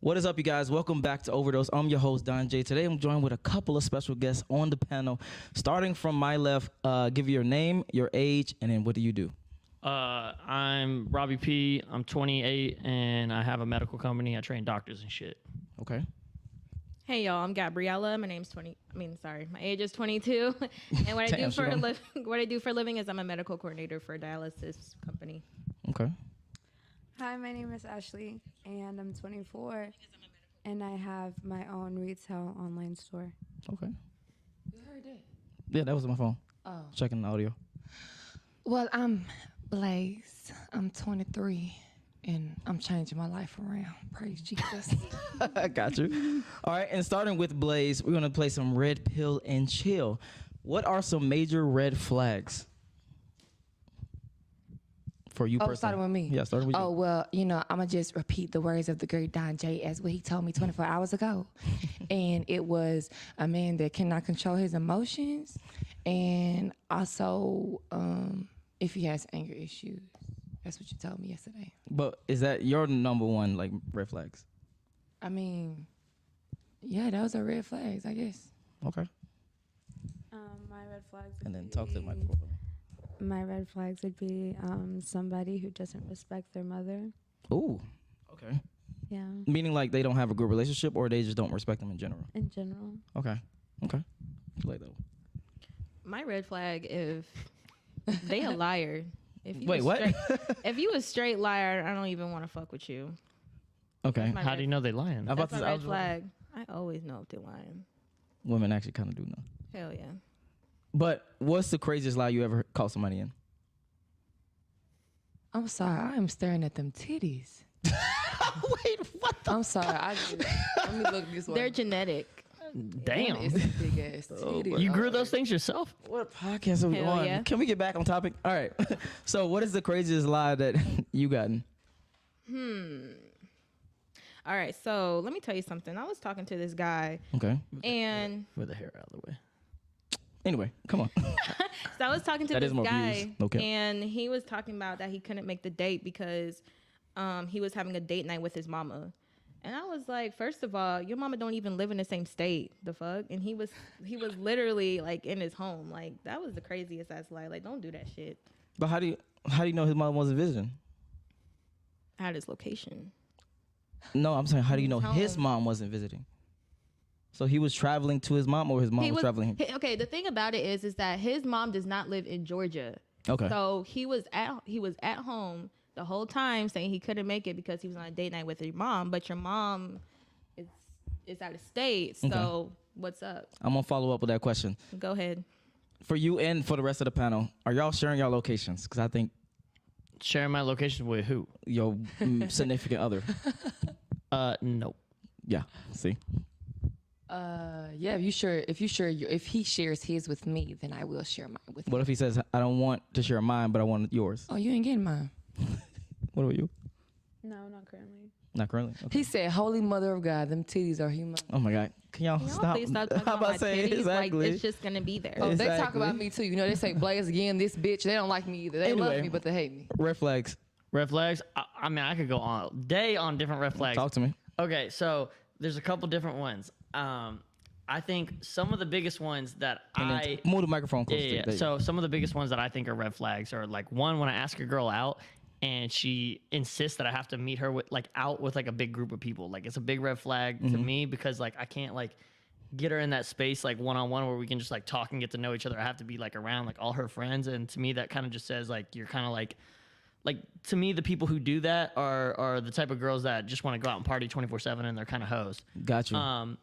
What is up, you guys? Welcome back to Overdose. I'm your host, Don Jaye. Today, I'm joined with a couple of special guests on the panel. Starting from my left, give your name, your age, and then what do you do? I'm Robbie P. I'm 28, and I have a medical company. I train doctors and shit. Okay. Hey y'all, I'm Gabriella. My age is 22. And what I do for a living is I'm a medical coordinator for a dialysis company. Okay. Hi, my name is Ashley, and I'm 24, and I have my own retail online store. Okay. You heard that? Yeah, that was my phone. Oh. Checking the audio. Well, I'm Blaze. I'm 23, and I'm changing my life around. Praise Jesus. I got you. All right, and starting with Blaze, we're going to play some Red Pill and Chill. What are some major red flags for you personally? Starting with me. Yeah, starting with you. Oh, well, I'm going to just repeat the words of the great Don Jaye as what he told me 24 hours ago. And it was a man that cannot control his emotions. And also, if he has anger issues. That's what you told me yesterday. But is that your number one, like, red flags? I mean, yeah, those are red flags, I guess. Okay. My red flags would And then talk to the be- microphone. My red flags would be somebody who doesn't respect their mother. Ooh, okay. Yeah, Meaning like they don't have a good relationship or they just don't respect them in general? in general. Okay. You like that one. My red flag if they a liar. If you Wait, a what? If you a straight liar, I don't even want to fuck with you. Okay. My How red- do you know they lying? I'm about That's to my say, I red was- flag. I always know if they're lying. Women actually kind of do know. Hell yeah. But what's the craziest lie you ever caught somebody in? I'm sorry, I am staring at them titties. Wait, what? I'm sorry, let me look this way. They're genetic. Damn. It's a big ass titty. You grew those things yourself? What podcast are we Hell on? yeah. Can we get back on topic? All right. So what is the craziest lie that you gotten? All right, so let me tell you something. I was talking to this guy, Okay. and With the hair out of the way. Anyway, come on. so I was talking to That is this more guy, views. No cap. and he was talking about that he couldn't make the date because he was having a date night with his mama. And I was like, first of all, your mama don't even live in the same state. The fuck? And he was literally like in his home. Like that was the craziest ass lie. Like don't do that shit. But how do you know his mom wasn't visiting? I had his location. No, I'm saying how do you know His his home. mom wasn't visiting? So he was traveling to his mom or his mom was traveling him? Okay, the thing about it is that his mom does not live in Georgia. Okay. So he was at home the whole time saying he couldn't make it because he was on a date night with your mom, but your mom is out of state. So Okay. what's up? I'm going to follow up with that question. Go ahead. For you and for the rest of the panel, are y'all sharing your locations? Because I think Sharing my location with who? your significant other. Nope. Yeah. See? Yeah, if he shares his with me, then I will share mine with him. What if he says, I don't want to share mine, but I want yours? Oh, you ain't getting mine. What about you? No, not currently. Not currently. Okay. He said, "Holy Mother of God, them titties are human." Oh my God. Can y'all Can y'all stop? please stop talking How about my say titties? exactly? Like it's just gonna be there. Oh, they talk Exactly. about me too. They say Blaze again, this bitch. They don't like me either. They love Anyway. me, but they hate me. Red flags. Red flags? I mean, I could go on all day on different red flags. Talk to me. Okay, so there's a couple different ones. I think some of the biggest ones that And then move the microphone closer. Yeah. There you So some of the biggest ones that I think are red flags are like one when I ask a girl out and she insists that I have to meet her with out with like a big group of people. Like it's a big red flag to me because like I can't like get her in that space like one-on-one where we can just like talk and get to know each other. I have to be like around like all her friends, and to me that kind of just says like you're kind of like to me the people who do that are the type of girls that just want to go out and party 24/7 and they're kind of hoes. Got you.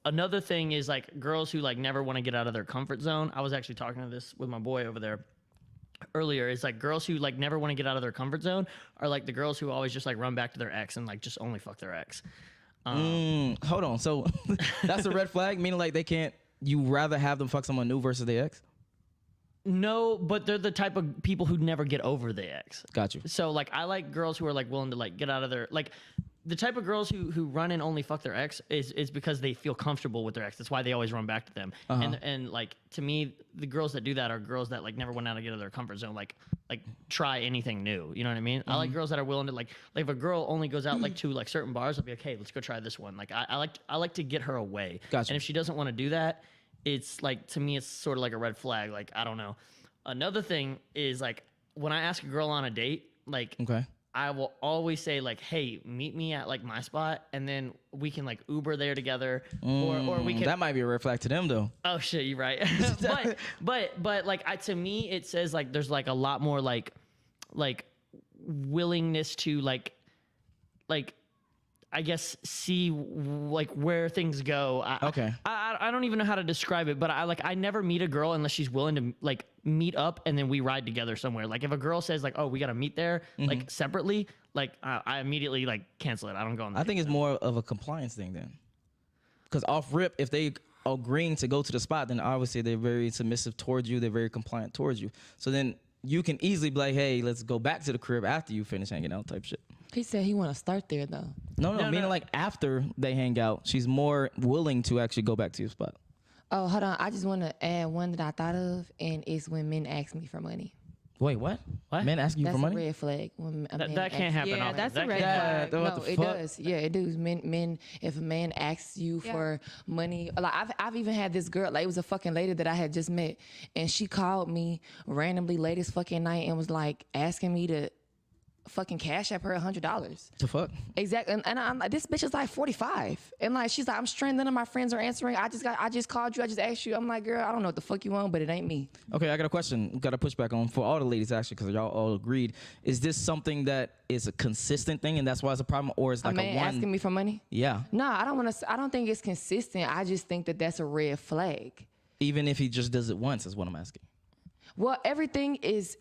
Another thing is like girls who like never want to get out of their comfort zone. I was actually talking to this with my boy over there earlier. It's like girls who like never want to get out of their comfort zone are like the girls who always just like run back to their ex and like just only fuck their ex. Hold on. So that's a red flag, meaning like they can't. You rather have them fuck someone new versus their ex? No, but they're the type of people who never get over the ex. Got you. So like I like girls who are like willing to like get out of their like the type of girls who run and only fuck their ex is because they feel comfortable with their ex. That's why they always run back to them. And like to me, the girls that do that are girls that like never went out to get out of their comfort zone, like try anything new. You know what I mean? I like girls that are willing to like if a girl only goes out like to like certain bars, I'll be like, hey, let's go try this one. Like I like to get her away. Gotcha. And if she doesn't want to do that, it's like to me it's sort of like a red flag. Like I don't know. Another thing is like when I ask a girl on a date, like I will always say like, hey, meet me at like my spot and then we can like Uber there together or we can. That might be a red flag to them though. Oh shit, you're right. but like to me, it says like there's like a lot more like willingness to like I guess see like where things go. I don't even know how to describe it, but I never meet a girl unless she's willing to like meet up and then we ride together somewhere. Like if a girl says like, oh, we gotta meet there like separately, like I immediately like cancel it. I don't go on. I think it's more of a compliance thing then, because off rip, if they agreeing to go to the spot, then obviously they're very submissive towards you. They're very compliant towards you. So then you can easily be like, hey, let's go back to the crib after you finish hanging out type shit. He said he want to start there though. No, meaning like after they hang out, she's more willing to actually go back to your spot. Oh, hold on. I just want to add one that I thought of, and it's when men ask me for money. Wait, what? Men asking you That's for money? a red flag. When a man that can't happen. Yeah, often. that's That a red can't- flag. what No, the it fuck? does. Yeah, it does. Men. If a man asks you for money, like I've even had this girl. Like it was a fucking lady that I had just met, and she called me randomly late as fucking night and was like asking me to fucking cash app her $100. The fuck? Exactly. And I'm like, this bitch is like 45, and like she's like, I'm stranded. None of my friends are answering. I just called you. I just asked you. I'm like, girl, I don't know what the fuck you want, but it ain't me. Okay, I got a question. Got to push back on for all the ladies actually, because y'all all agreed. Is this something that is a consistent thing, and that's why it's a problem, or is like a man asking me for money? Yeah. No, I don't want to. I don't think it's consistent. I just think that that's a red flag. Even if he just does it once, is what I'm asking. Well, everything is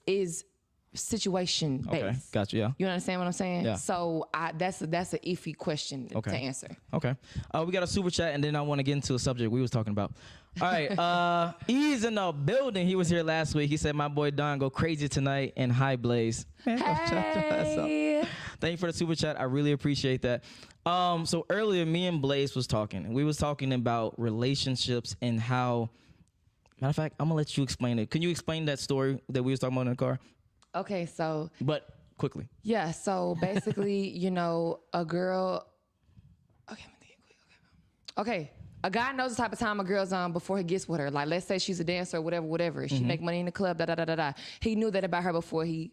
situation based. Okay, gotcha. Yeah. You understand what I'm saying? Yeah. So that's an iffy question to answer. Okay. We got a super chat, and then I want to get into a subject we was talking about. All right. He's in the building. He was here last week. He said, my boy Don go crazy tonight, and hi, Blaze. Man, go shut your ass up. Thank you for the super chat. I really appreciate that. So earlier, me and Blaze was talking, and we was talking about relationships and how, matter of fact, I'm going to let you explain it. Can you explain that story that we was talking about in the car? Okay, so. But quickly. Yeah, so basically, a girl. Okay, let me think quick. Okay, a guy knows the type of time a girl's on before he gets with her. Like, let's say she's a dancer or whatever. She make money in the club, He knew that about her before he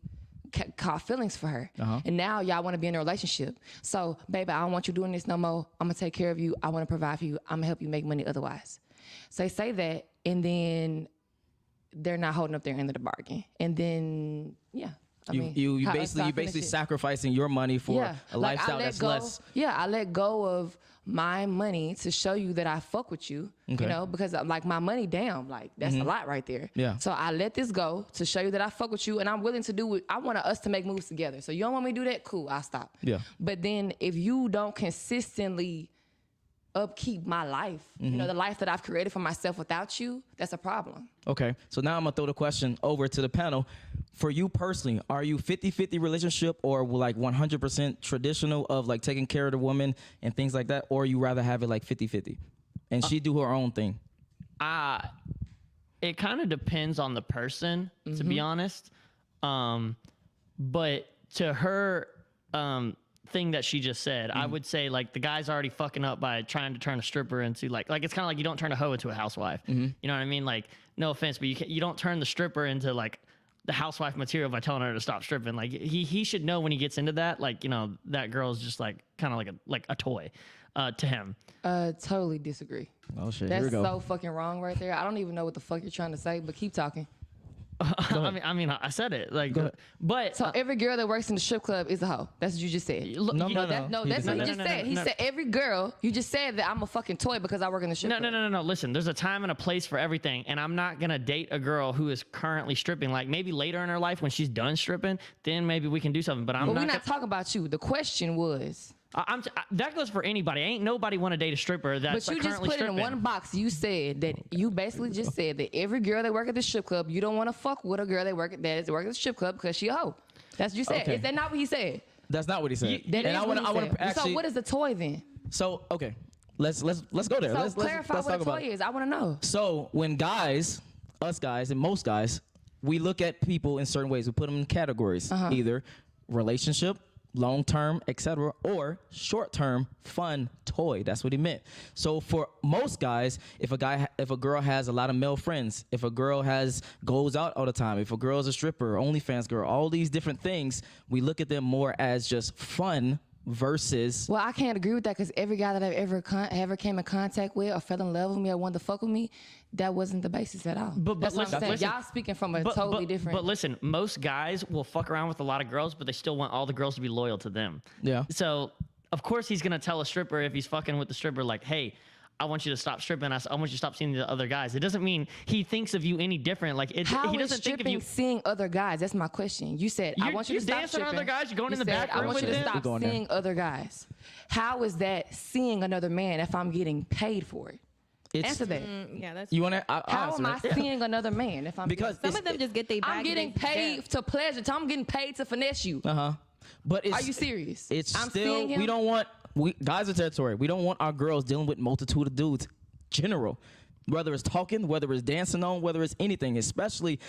caught feelings for her. And now y'all want to be in a relationship. So, baby, I don't want you doing this no more. I'm going to take care of you. I want to provide for you. I'm going to help you make money otherwise. So they say that, and then they're not holding up their end of the bargain. And then, yeah. You basically sacrificing your money for a lifestyle that's less. Yeah, I let go of my money to show you that I fuck with you, because like my money down, like that's a lot right there. Yeah. So I let this go to show you that I fuck with you, and I'm willing to do it. I want us to make moves together. So you don't want me to do that? Cool, I'll stop. Yeah. But then if you don't consistently upkeep my life, the life that I've created for myself without you, that's a problem. Okay, so now I'm gonna throw the question over to the panel. For you personally, are you 50-50 relationship or like 100% traditional of like taking care of the woman and things like that, or you rather have it like 50-50 and she do her own thing? It kind of depends on the person, to be honest. But to her thing that she just said, I would say like the guy's already fucking up by trying to turn a stripper into like it's kind of like you don't turn a hoe into a housewife. You know what I mean? Like, no offense, but you don't turn the stripper into like the housewife material by telling her to stop stripping. Like he should know when he gets into that, like, that girl's just like kind of like a toy to him. Totally disagree. Oh shit, That's here we go. so fucking wrong right there. I don't even know what the fuck you're trying to say, but keep talking. I mean, I said it. Like, but so every girl that works in the strip club is a hoe. That's what you just said. No. That's what he just said. He said every girl. You just said that I'm a fucking toy because I work in the strip club. No. Listen, there's a time and a place for everything, and I'm not gonna date a girl who is currently stripping. Like maybe later in her life when she's done stripping, then maybe we can do something. But we're not talking about you. The question was. That goes for anybody. Ain't nobody want to date a stripper that's But you just currently put stripping. it in one box. You said that you basically just said that every girl that work at the strip club, you don't want to fuck with a girl that work at the strip club because she a hoe. That's what you said. Okay. Is that not what he said? That's not what he said. That and is I what want he to said. actually. So what is a toy then? So okay, let's go there. So let's clarify let's what talk a toy about it. is. I want to know. So when guys, us guys, and most guys, we look at people in certain ways. We put them in categories, either relationship, long-term, etc., or short-term fun toy. That's what he meant. So for most guys, if a girl has a lot of male friends, if a girl goes out all the time, if a girl's a stripper, OnlyFans girl, all these different things, we look at them more as just fun versus. Well, I can't agree with that because every guy that I've ever came in contact with or fell in love with me or wanted to fuck with me, that wasn't the basis at all. But That's what I'm saying. listen, Y'all speaking from a totally different. But listen, most guys will fuck around with a lot of girls, but they still want all the girls to be loyal to them. Yeah. So of course he's gonna tell a stripper if he's fucking with the stripper, like, hey, I want you to stop stripping. I want you to stop seeing the other guys. It doesn't mean he thinks of you any different. Like How he is doesn't think of stripping you. seeing other guys? That's my question. You said I want you to stop dancing with stripping. other guys. You're going in the back I room want you with to them? stop We're going there. seeing other guys. How is that seeing another man if I'm getting paid for it? Answer that. Yeah, that's You want to? How am I seeing another man if I'm Because some of them just get their bag. I'm getting paid to pleasure. I'm getting paid to finesse you. But it's, Are you serious? It's I'm still seeing him. we don't want guys are territory. We don't want our girls dealing with multitude of dudes. General, whether it's talking, whether it's dancing on, whether it's anything, especially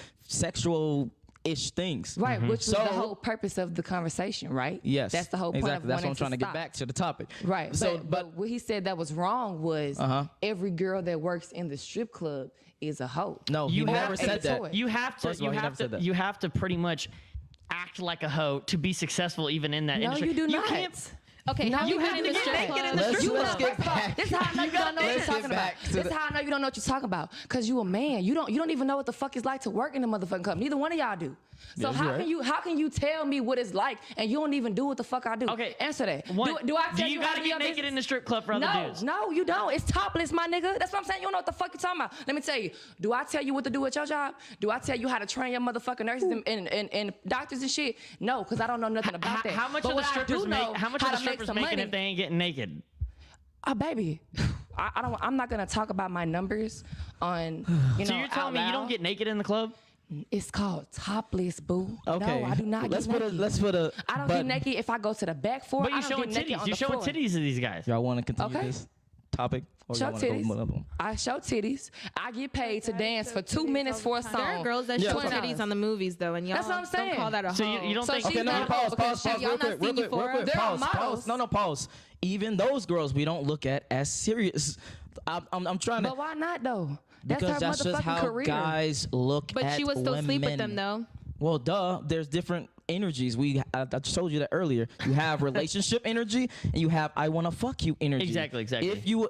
sexual-ish things. Right, which was the So- whole purpose of the conversation, right? Yes, That's the whole point exactly. of That's what wanting I'm trying to get stop. back to the topic. Right. So, but what he said that was wrong was every girl that works in the strip club is a hoe. no, he You never have said to- that. You have to. First of all, You he never have said to. that. You have to pretty much act like a hoe to be successful, even in that No, industry. you do not. Can't, Okay, No, how you you have in to the get strip naked club? in the Let's- strip let's club. get First of all, back- This is how I know you don't know what you're Let's get talking about. back to This is the- how I know you don't know what you're talking about. Cause you a man. You don't even know what the fuck it's like to work in the motherfucking club. Neither one of y'all do. So Yeah, how you're can right. how can you tell me what it's like and you don't even do what the fuck I do? Okay, Answer that. One, Do I tell you you how gotta to be get a naked business? in the strip club for other No, dudes? no, you don't. It's topless, my nigga. That's what I'm saying. You don't know what the fuck you're talking about. Let me tell you. Do I tell you what to do at your job? Do I tell you how to train your motherfucking nurses and doctors and shit? No, because I don't know nothing about that. How much But of the what I strippers do know make? How much how are the to make strippers some making money. if they ain't getting naked? Oh, baby, I'm not gonna talk about my numbers on. So you're telling me you don't get naked in the club? It's called topless, boo. Okay. No, I do not Let's get put a. naked. Let's put a. I don't but get naked if I go to the back floor. But I you don't showing get naked titties. on You the showing floor. titties to these guys. Y'all want to continue Okay. this topic? Or Show y'all wanna go titties. another one? I show titties. I get paid to dance for 2 minutes for a song. There are girls that Yeah. show $20. titties on the movies though, and y'all That's what I'm saying. don't call that a hoe. So you don't So think? she's Okay, no, not- pause, because pause, y'all real not quick, seen real quick, real Euphoria? quick. There are Pause, pause. models. No, pause. Even those girls we don't look at as serious. I'm trying to. But why not though? That's Because her that's just motherfucking how career. guys look But at she would still sleep with women. them though. Well, duh. There's different energies. I just told you that earlier. You have relationship energy, and you have I want to fuck you energy. Exactly. If you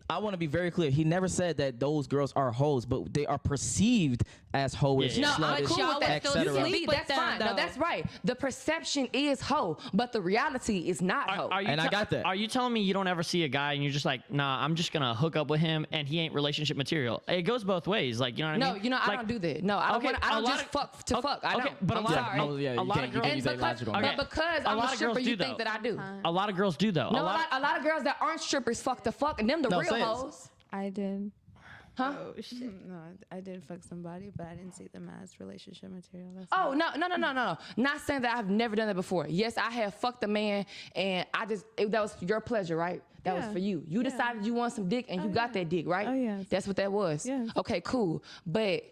I want to be very clear. He never said that those girls are hoes, but they are perceived as hoish, Yeah. No, I'm sluttish, cool with that. still etc. sleep with That's them, fine. No, though. that's right. The perception is hoe, but the reality is not hoe. Are you And I got that. Are you telling me you don't ever see a guy and you're just like, nah, I'm just gonna hook up with him and he ain't relationship material? It goes both ways. Like, you know what I No, mean? you know, I Like, don't do that. No, I don't, okay, I a don't lot just of- fuck to okay, fuck. I okay, don't. but a I'm lot of- sorry. No, yeah, a you lot can't- of you girls- can't use that logic on Okay. that. But because A I'm lot a of stripper, girls you do, think though. that I do. A lot of girls do though. No, a lot of girls that aren't strippers fuck to fuck, and them the No, real say it. hoes. I did. Huh? No, I did fuck somebody, but I didn't see them as relationship material. That's Oh no! Not saying that I've never done that before. Yes, I have fucked a man, and that was your pleasure, right? That was Yeah. for you. You decided you want some dick, and you got that dick, right? Oh, yes. That's what that was. Yes. Okay, cool. But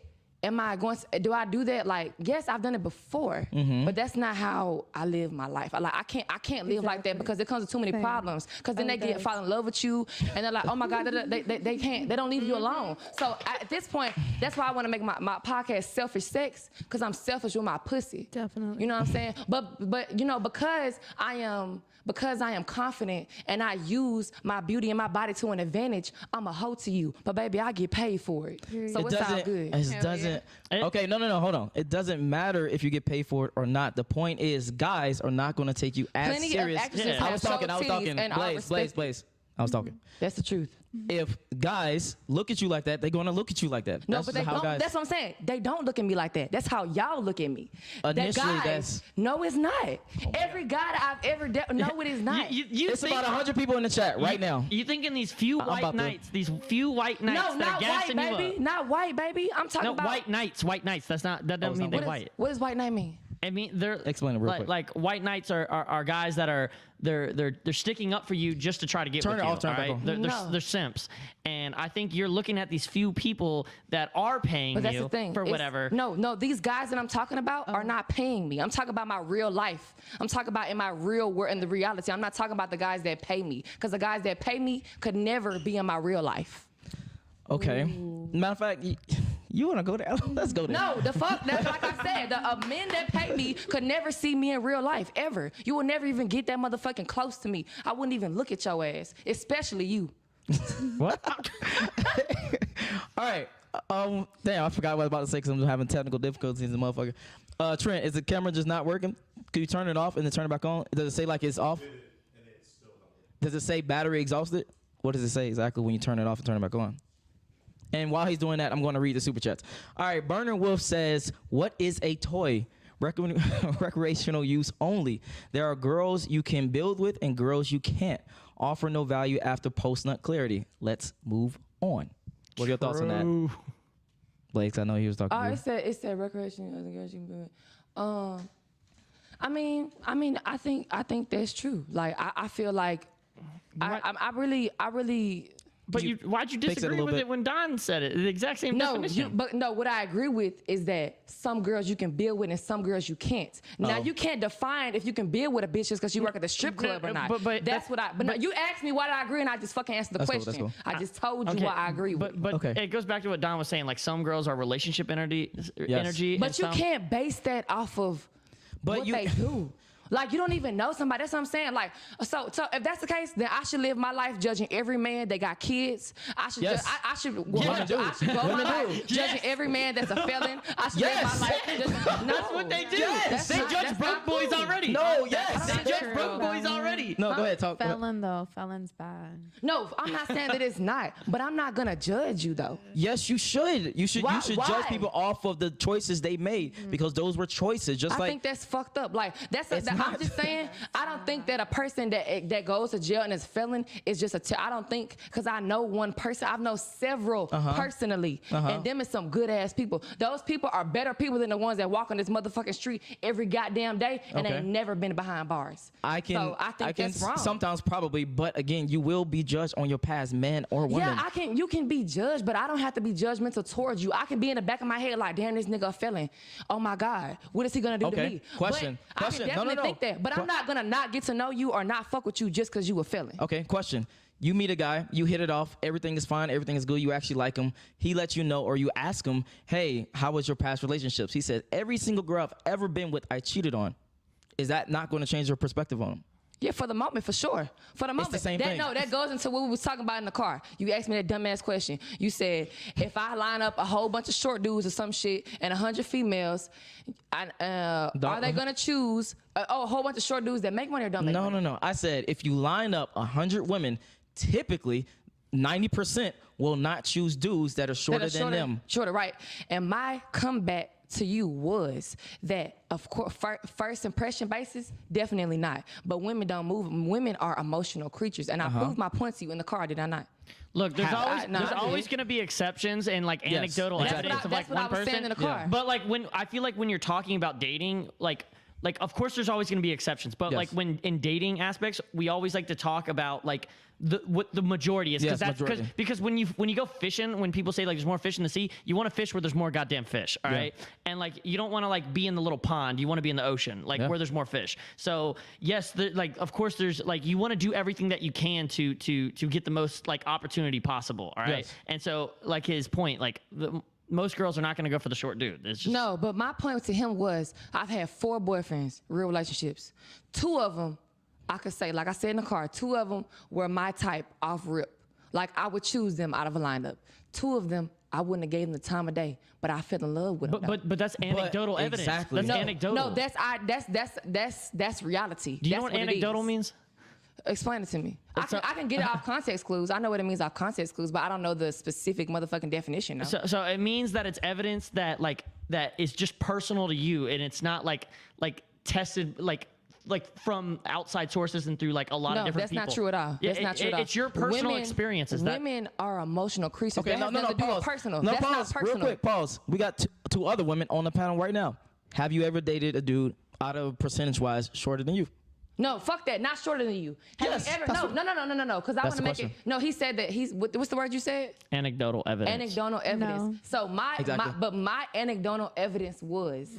do I do that? Like, yes, I've done it before, but that's not how I live my life. I can't live like that Exactly. because it comes with too many Same. problems. Because then Oh, they it does. fall in love with you, and they're like, oh my God, they don't leave you alone. So at this point, that's why I want to make my podcast Selfish Sex, because I'm selfish with my pussy. Definitely. You know what I'm saying? But you know, because I am confident and I use my beauty and my body to an advantage, I'm a hoe to you. But baby, I get paid for it. So it's all good. It doesn't. Okay, no, hold on. It doesn't matter if you get paid for it or not. The point is, guys are not going to take you as Plenty of serious. actresses Yeah. have I was talking. showed titties and are respected. Blaze. I was talking. That's the truth. If guys look at you like that, they're going to look at you like that. No, That's but just they how don't. guys. That's what I'm saying. They don't look at me like that. That's how y'all look at me. Initially, that guys, that's- no, it's not. Every guy that I've ever dealt, no, it is not. You it's think, about 100 people in the chat right now. You think in these few white about to- nights, these few white nights no, that are not white, gassing you baby. up? Not white, baby. I'm talking No, about white nights. White nights. That doesn't mean not they white. white. What does white night mean? I mean, they're Explain it real quick. Like white knights are guys that are they're sticking up for you just to try to get Turn with it you. off, turn it back alright? on. They're simps, and I think you're looking at these few people that are paying But that's you the thing. for It's- whatever. No, these guys that I'm talking about are not paying me. I'm talking about my real life. I'm talking about in my real world, in the reality. I'm not talking about the guys that pay me, because the guys that pay me could never be in my real life. Okay. Matter of fact, you want to go there? Let's go there. No, the fuck. That's like I said. The men that pay me could never see me in real life ever. You will never even get that motherfucking close to me. I wouldn't even look at your ass, especially you. What? All right. Damn, I forgot what I was about to say because I'm having technical difficulties in the motherfucker. Trent, is the camera just not working? Can you turn it off and then turn it back on? Does it say like it's off? Does it say battery exhausted? What does it say exactly when you turn it off and turn it back on? And while he's doing that, I'm going to read the super chats. All right, Burner Wolf says, what is a toy? Recreational use only. There are girls you can build with and girls you can't. Offer no value after post-nut clarity. Let's move on. What are your thoughts on that? Blake, I know he was talking to you. It said recreation other girls you can build with. I think that's true. Like I feel like I really. But why'd you fix it a disagree little with bit. it when Don said it? The exact same definition. What I agree with is that some girls you can build with and some girls you can't. Now you can't define if you can build with a bitch just because you work at the strip club or not. But you asked me why did I agree and I just fucking answered the That's cool, question. that's cool. I just told you why I agree with. But Okay. it goes back to what Don was saying. Like some girls are relationship energy. But you can't base that off of what they do. Like, you don't even know somebody. That's what I'm saying. Like, so if that's the case, then I should live my life judging every man that got kids. I should Yes. I should go Women do. my Women life do. judging every man that's a felon. I should Yes. live my life judging. No, That's what they do. Yes. They not- judge that's broke not boys cool. already. No, yes. They That's judge true. broke boys already. No, go ahead. Talk. Go ahead. Felon though, felon's bad. No, I'm not saying that it's not, but I'm not gonna judge you though. Yes, you should. You should. Why- You should why? judge people off of the choices they made because those were choices. Just I like think that's fucked up. Like It's I'm not. just saying. I don't think that a person that goes to jail and is felon is just I don't think, because I know one person. I've known several personally, and them is some good ass people. Those people are better people than the ones that walk on this motherfucking street every goddamn day and Okay. ain't never been behind bars. I can. So I think that's wrong. Sometimes probably, but again, you will be judged on your past, man or woman. Yeah, you can be judged, but I don't have to be judgmental towards you. I can be in the back of my head like, damn, this nigga a felon. Oh my God, what is he gonna do to Okay. me? Question. But Question. I No, can no, definitely no. think that, but I'm not gonna not get to know you or not fuck with you just because you a felon. Okay, question. You meet a guy, you hit it off, everything is fine, everything is good, you actually like him. He lets you know, or you ask him, hey, how was your past relationships? He says, every single girl I've ever been with, I cheated on. Is that not going to change your perspective on him? Yeah, for the moment, for sure. For the moment. the same thing. No, that goes into what we was talking about in the car. You asked me that dumbass question. You said, if I line up a whole bunch of short dudes or some shit and 100 females, are they going to choose, a whole bunch of short dudes that make money or don't make money? No. I said, if you line up 100 women, typically 90% will not choose dudes that are shorter than them. Shorter, right. And my comeback to you was that, of course, first impression basis, definitely not. But women don't move. Women are emotional creatures. And I proved my point to you in the car, did I not? Look, there's I always did. going to be exceptions and like anecdotal exactly. evidence of like That's what I one was person. saying in the car. But like when I feel like when you're talking about dating, like of course there's always going to be exceptions, but Yes. like when in dating aspects, we always like to talk about like what the majority is, Yes, that's majority. because when you go fishing, when people say like there's more fish in the sea, you want to fish where there's more goddamn fish, all right? And like you don't want to like be in the little pond, you want to be in the ocean, like where there's more fish. So yes, like of course there's like you want to do everything that you can to get the most like opportunity possible, all right? Yes. And so like his point, like most girls are not going to go for the short dude. It's just No, but my point to him was I've had 4 boyfriends, real relationships. 2 of them, I could say, like I said in the car, 2 of them were my type off rip. Like I would choose them out of a lineup. 2 of them, I wouldn't have gave them the time of day, but I fell in love with them. But that's anecdotal evidence. exactly. That's anecdotal. No, that's reality. Do you know That's what it anecdotal is. means? Explain it to me. I can get it off context clues. I know what it means off context clues, but I don't know the specific motherfucking definition. No. So it means that it's evidence that like that is just personal to you, and it's not like tested like from outside sources and through like a lot of different people. No, that's not true at all. Yeah, That's not true at all. It's your personal experiences. Women are emotional creatures. Okay, that has no, nothing to do with pause. personal. No, That's pause. not personal. Real quick, pause. We got two other women on the panel right now. Have you ever dated a dude out of percentage-wise shorter than you? No, fuck that. Not shorter than you. Have Yes, you ever? that's No. Because I that's want to the make it. question. No, he said that he's. What's the word you said? Anecdotal evidence. Anecdotal evidence. No. So my anecdotal evidence was,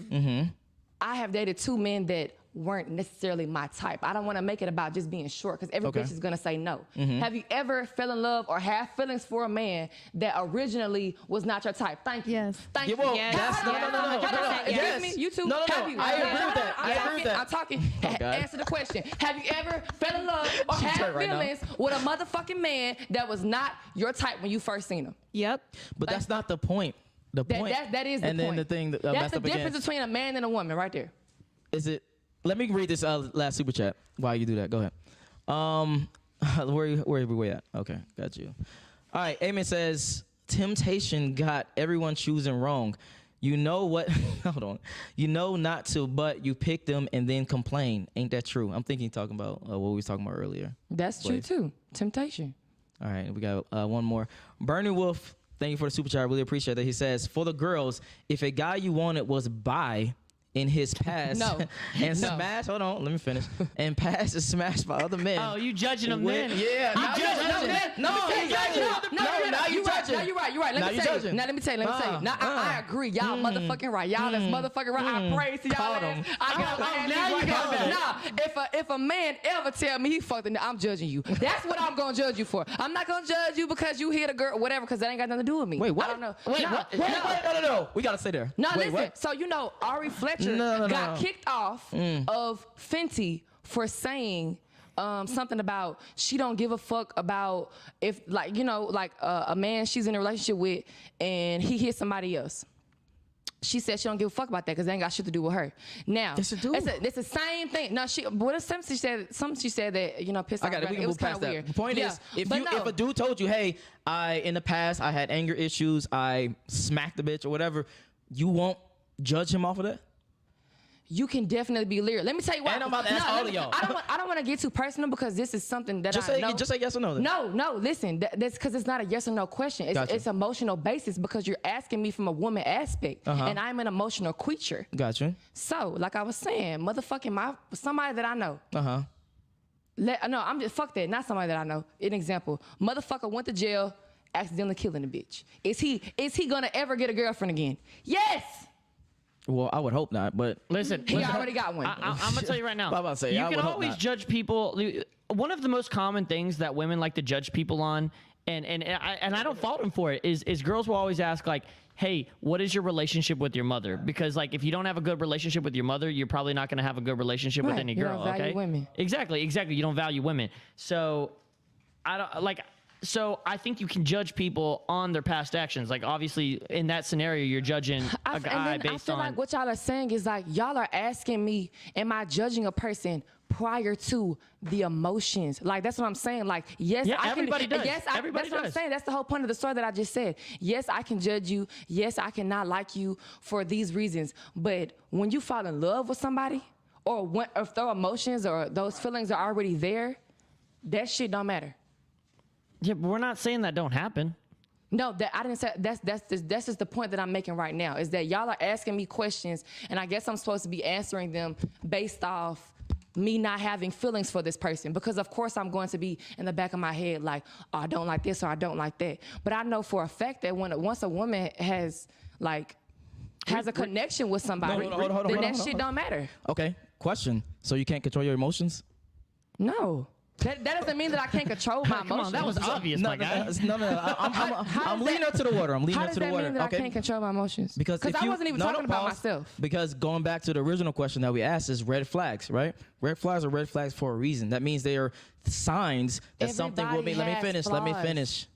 I have dated 2 men that weren't necessarily my type. I don't want to make it about just being short because every Okay. bitch is gonna say no. Have you ever fell in love or have feelings for a man that originally was not your type? Thank you. Yes. Thank you. well, Yes. that's no. Excuse Yes. me, you too. No. Have you? I agree with that. I agree with that. I'm talking. Oh, God. Answer the question. Have you ever fell in love or She's had hurt right now. feelings with a motherfucking man that was not your type when you first seen him? Yep. But that's not the point. The point. That is the and point. then the thing that that's messed the up difference against between a man and a woman, right there. is it. Let me read this last super chat while you do that. Go ahead. Where we at? Okay, got you. All right, Amen says temptation got everyone choosing wrong. You know what? Hold on. You know not to, but you pick them and then complain. Ain't that true? I'm thinking talking about what we was talking about earlier. That's true Blaze. too. Temptation. All right, we got one more. Bernie Wolf, thank you for the super chat. I really appreciate that. He says, for the girls, if a guy you wanted was bi in his past No. and No. smashed, hold on, let me finish, and past is smashed by other men. Oh, you judging them When- then? Yeah, now you No, judging. exactly. Now you judging. Now you're right. Now Let me you tell you. judging. Now let me tell you. Now I agree. Y'all motherfucking right. Y'all that's motherfucking right. I praise to y'all. Caught ass. him. I got my ass now you right got now. him. Nah, if a man ever tell me he fucked, I'm judging you. That's what I'm gonna judge you for. I'm not gonna judge you because you hit a girl, whatever, because that ain't got nothing to do with me. Wait, what? I don't know. Wait, Nah, what? Wait, no. We gotta stay there. No, Wait, listen. what? So you know, Ari Fletcher No. got kicked off of Fenty for saying something about she don't give a fuck about if a man she's in a relationship with and he hit somebody else. She said she don't give a fuck about that because they ain't got shit to do with her. Now, Yes, it do. it's the same thing. No, something she said that pissed I off. got it. We can It was move past kinda that. weird. The point Yeah, is, if but no. a dude told you, hey, in the past I had anger issues, I smacked the bitch or whatever, you won't judge him off of that? You can definitely be leery. Let me tell you why. And I'm about to ask all of y'all. I don't want to get too personal because this is something that Just I say know. just say yes or no. Then. No, listen. That's because it's not a yes or no question. It's, Gotcha. it's emotional basis because you're asking me from a woman aspect, and I'm an emotional creature. Gotcha. So, like I was saying, somebody that I know. I'm just fuck that. Not somebody that I know. An example: motherfucker went to jail, accidentally killing a bitch. Is he gonna ever get a girlfriend again? Yes. Well, I would hope not, but Listen, He already got one. I'm gonna tell you right now. I'm about to say, you I can would hope always not. judge people. One of the most common things that women like to judge people on, and I don't fault them for it, is girls will always ask like, "Hey, what is your relationship with your mother?" Because like if you don't have a good relationship with your mother, you're probably not gonna have a good relationship with Right, any you girl. don't value Okay. women. Exactly. You don't value women. So I don't like. So I think you can judge people on their past actions. Like obviously in that scenario, you're judging a guy I based feel on. like what y'all are saying is like y'all are asking me, am I judging a person prior to the emotions? Like that's what I'm saying. Like yes, Yeah, I everybody can. does. Yes, Everybody that's what I'm does. saying. That's the whole point of the story that I just said. Yes, I can judge you. Yes, I cannot like you for these reasons. But when you fall in love with somebody, or if their emotions or those feelings are already there, that shit don't matter. Yeah, but we're not saying that don't happen. No, that I didn't say. That's just the point that I'm making right now. Is that y'all are asking me questions, and I guess I'm supposed to be answering them based off me not having feelings for this person. Because of course I'm going to be in the back of my head like, oh, I don't like this or I don't like that. But I know for a fact that once a woman has a connection with somebody, then that shit don't matter. okay. Question. So you can't control your emotions? No. That doesn't mean that I can't control my Come on, emotions. that was obvious, my guy. No. I'm leaning up to the water. I'm leaning How up does to the that water. mean that Okay. I can't control my emotions? Because if I you- wasn't even no, talking about pause. myself. Because going back to the original question that we asked is red flags, right? Red flags are red flags for a reason. That means they are signs that something will be. Everybody has Let me flaws. finish.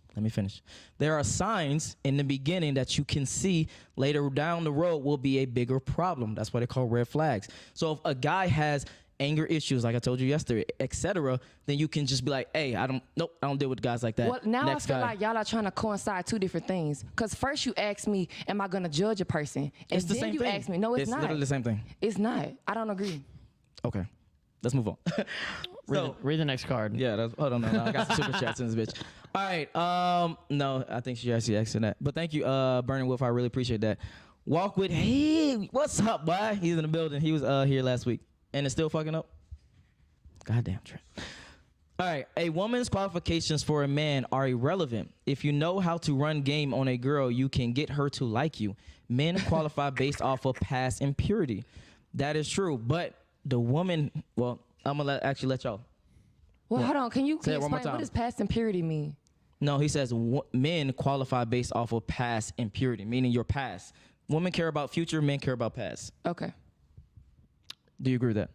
There are signs in the beginning that you can see later down the road will be a bigger problem. That's why they call red flags. So if a guy has anger issues, like I told you yesterday, etc., then you can just be like, hey, I don't deal with guys like that. Well, now Next I feel guy. like y'all are trying to coincide two different things. Because first you ask me, am I going to judge a person? And It's the then same you thing. ask me, no, it's not. literally the same thing. It's not. I don't agree. Okay, let's move on. Read the next card. Yeah, hold on, no, I got some super chats in this bitch. All right, no, I think she actually asked that. But thank you, Burning Wolf. I really appreciate that. Walk with, hey, what's up, boy? He's in the building. He was here last week. And it's still fucking up? Goddamn, Trent. All right. A woman's qualifications for a man are irrelevant. If you know how to run game on a girl, you can get her to like you. Men qualify based off of past impurity. That is true. But the woman, well, I'm going to let y'all. Well, hold on. Can you Say it one more explain what time. does past impurity mean? No, he says men qualify based off of past impurity, meaning your past. Women care about future, men care about past. Okay. Do you agree with that?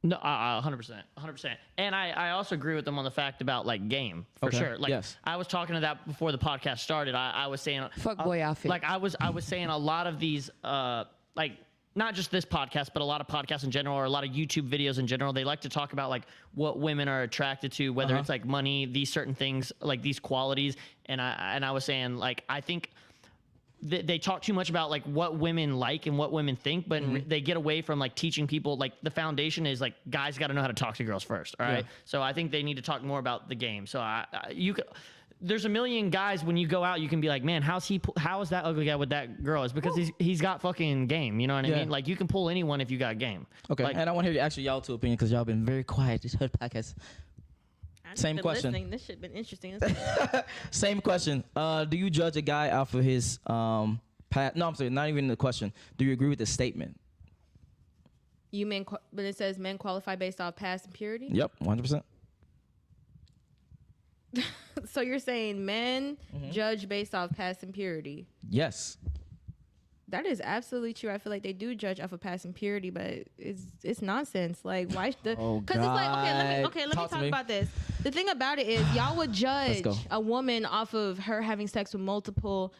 No, 100%, 100%. And I also agree with them on the fact about like game for Okay, sure. Like yes. I was talking to that before the podcast started. I was saying Fuck boy outfit. Like I was saying a lot of these like not just this podcast, but a lot of podcasts in general, or a lot of YouTube videos in general, they like to talk about like what women are attracted to, whether it's like money, these certain things, like these qualities. And I was saying like I think they talk too much about like what women like and what women think, but they get away from like teaching people. Like the foundation is like guys got to know how to talk to girls first. All right. Yeah. So I think they need to talk more about the game. So there's a million guys when you go out, you can be like, man, how is that ugly guy with that girl? It's because he's got fucking game. You know what I mean? Like you can pull anyone if you got game. Okay. Like, and I want to hear actually y'all two opinion because y'all been very quiet this whole podcast. I've Same been question. listening. This shit been interesting. Same question. Do you judge a guy off of his past? No, I'm sorry, not even the question. Do you agree with the statement? But it says men qualify based off past impurity. Yep, 100%. So you're saying men judge based off past impurity? Yes. That is absolutely true. I feel like they do judge off of past impurity, but it's nonsense. Like why? Oh, Because it's like let me Talk to talk me. about this. The thing about it is y'all would judge go. a woman off of her having sex with multiple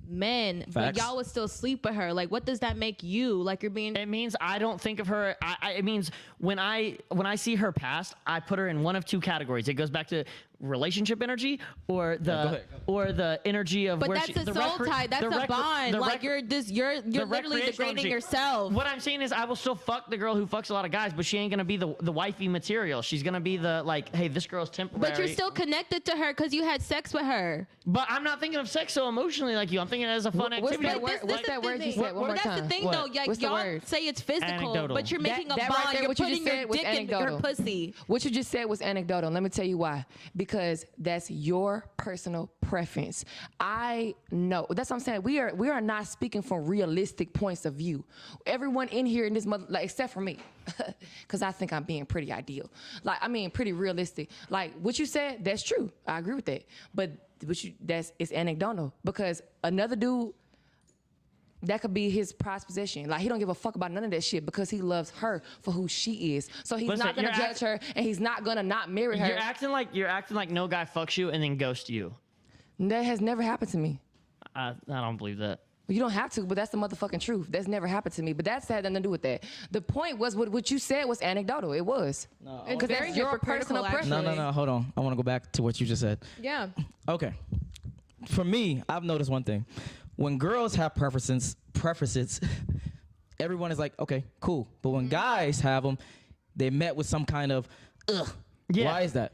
men, but Facts. y'all would still sleep with her. Like what does that make you? Like you're being. it means I don't think of her. It means when I see her past, I put her in one of two categories. It goes back to relationship energy or the energy of But where that's she, a the soul recre- tie. That's the a rec- bond. the Like rec- you're the literally recreational degrading energy. yourself. What I'm saying is I will still fuck the girl who fucks a lot of guys, but she ain't gonna be the wifey material. She's gonna be the like, hey, this girl's temporary. But you're still connected to her because you had sex with her. But I'm not thinking of sex so emotionally like you. I'm thinking as a fun What's activity. that word? What's that word you said? One more That's time. the thing, What? though. Like, What's the y'all word? say it's physical, Anecdotal. but you're making That a right bond. there, You're what you putting just your said was dick in her anecdotal. pussy. What you just said was anecdotal. Let me tell you why. Because that's your personal preference. I know. That's what I'm saying. We are not speaking from realistic points of view. Everyone in here in this like except for me, because I think I'm being pretty ideal. Like I mean, pretty realistic. Like what you said, that's true. I agree with that. But it's anecdotal because another dude. That could be his prized possession. Like he don't give a fuck about none of that shit because he loves her for who she is. So he's Listen, not gonna you're judge her and he's not gonna not marry her. You're acting like no guy fucks you and then ghosts you. That has never happened to me. I don't believe that. You don't have to, but that's the motherfucking truth. That's never happened to me. But that's had nothing to do with that. The point was what you said was anecdotal. It was. No, It's Because very that's your hypocritical, personal actually. preference. No, hold on. I want to go back to what you just said. Yeah. Okay. For me, I've noticed one thing. When girls have preferences, everyone is like, okay, cool. But when guys have them, they met with some kind of, ugh. Yeah. Why is that?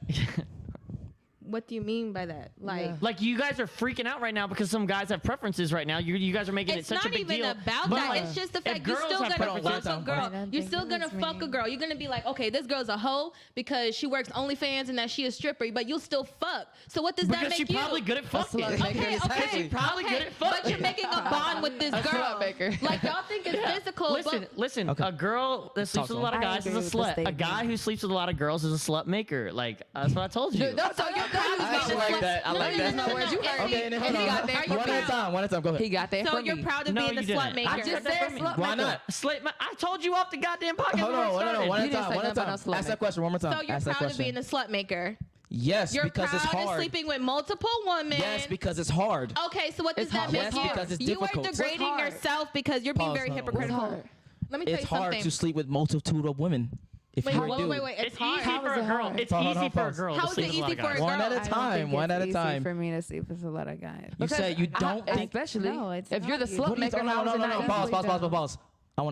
What do you mean by that? Like, Like you guys are freaking out right now because some guys have preferences right now. You guys are making it's it such not a big even deal. about But, that. like, It's just the if fact you're girls still have gonna preferences- fuck a girl. I don't You're think still it gonna was fuck me. a girl. You're gonna be like, okay, this girl's a hoe because she works OnlyFans and that she a stripper, but you'll still fuck. So what does that Because make she's you? probably good at fucking. slut maker. Okay, okay, probably okay. good at fucking. But you're making a bond with this girl. slut maker. Like y'all think it's physical, Listen. Okay. A girl that sleeps with a lot of I guys is agree a with the slut. A statement. guy who sleeps with a lot of girls is a slut maker. Like that's what I told you. No, so you're I actually like that. I like that. No words you heard. Okay, and then And hold he on. got that One from at a me. time. One at a time. Go ahead. He got that So from you're me. proud of No, being you the didn't. slut maker. I just heard said that from you. slut Why maker. not? I told you off the goddamn podcast. Hold before on, we started. one You at a didn't time. say One at a nothing time. about slut Ask that maker. question one more time. So you're Ask that proud of being question. a slut maker. Yes, You're because proud it's of hard. sleeping with multiple women. Yes, because it's hard. Okay, so what does It's that hard. make Yes, you? because it's You difficult. are What's degrading hard? yourself because you're being Pause, very hold on. hypocritical. What's hard? Let me tell It's you hard something. to sleep with multitude of women. If Wait, you're a wait, dude. wait, wait. It's It's hard. easy How for is a it girl. hard? It's Hold on, easy hold for a on. girl How to is sleep it with a lot easy of for a guys. girl? One at a I don't time. think One it's at a easy time. for me to sleep with a lot of guys. Especially. No, it's if you're the not easy. slut maker, how is it not Pause, easy? pause. I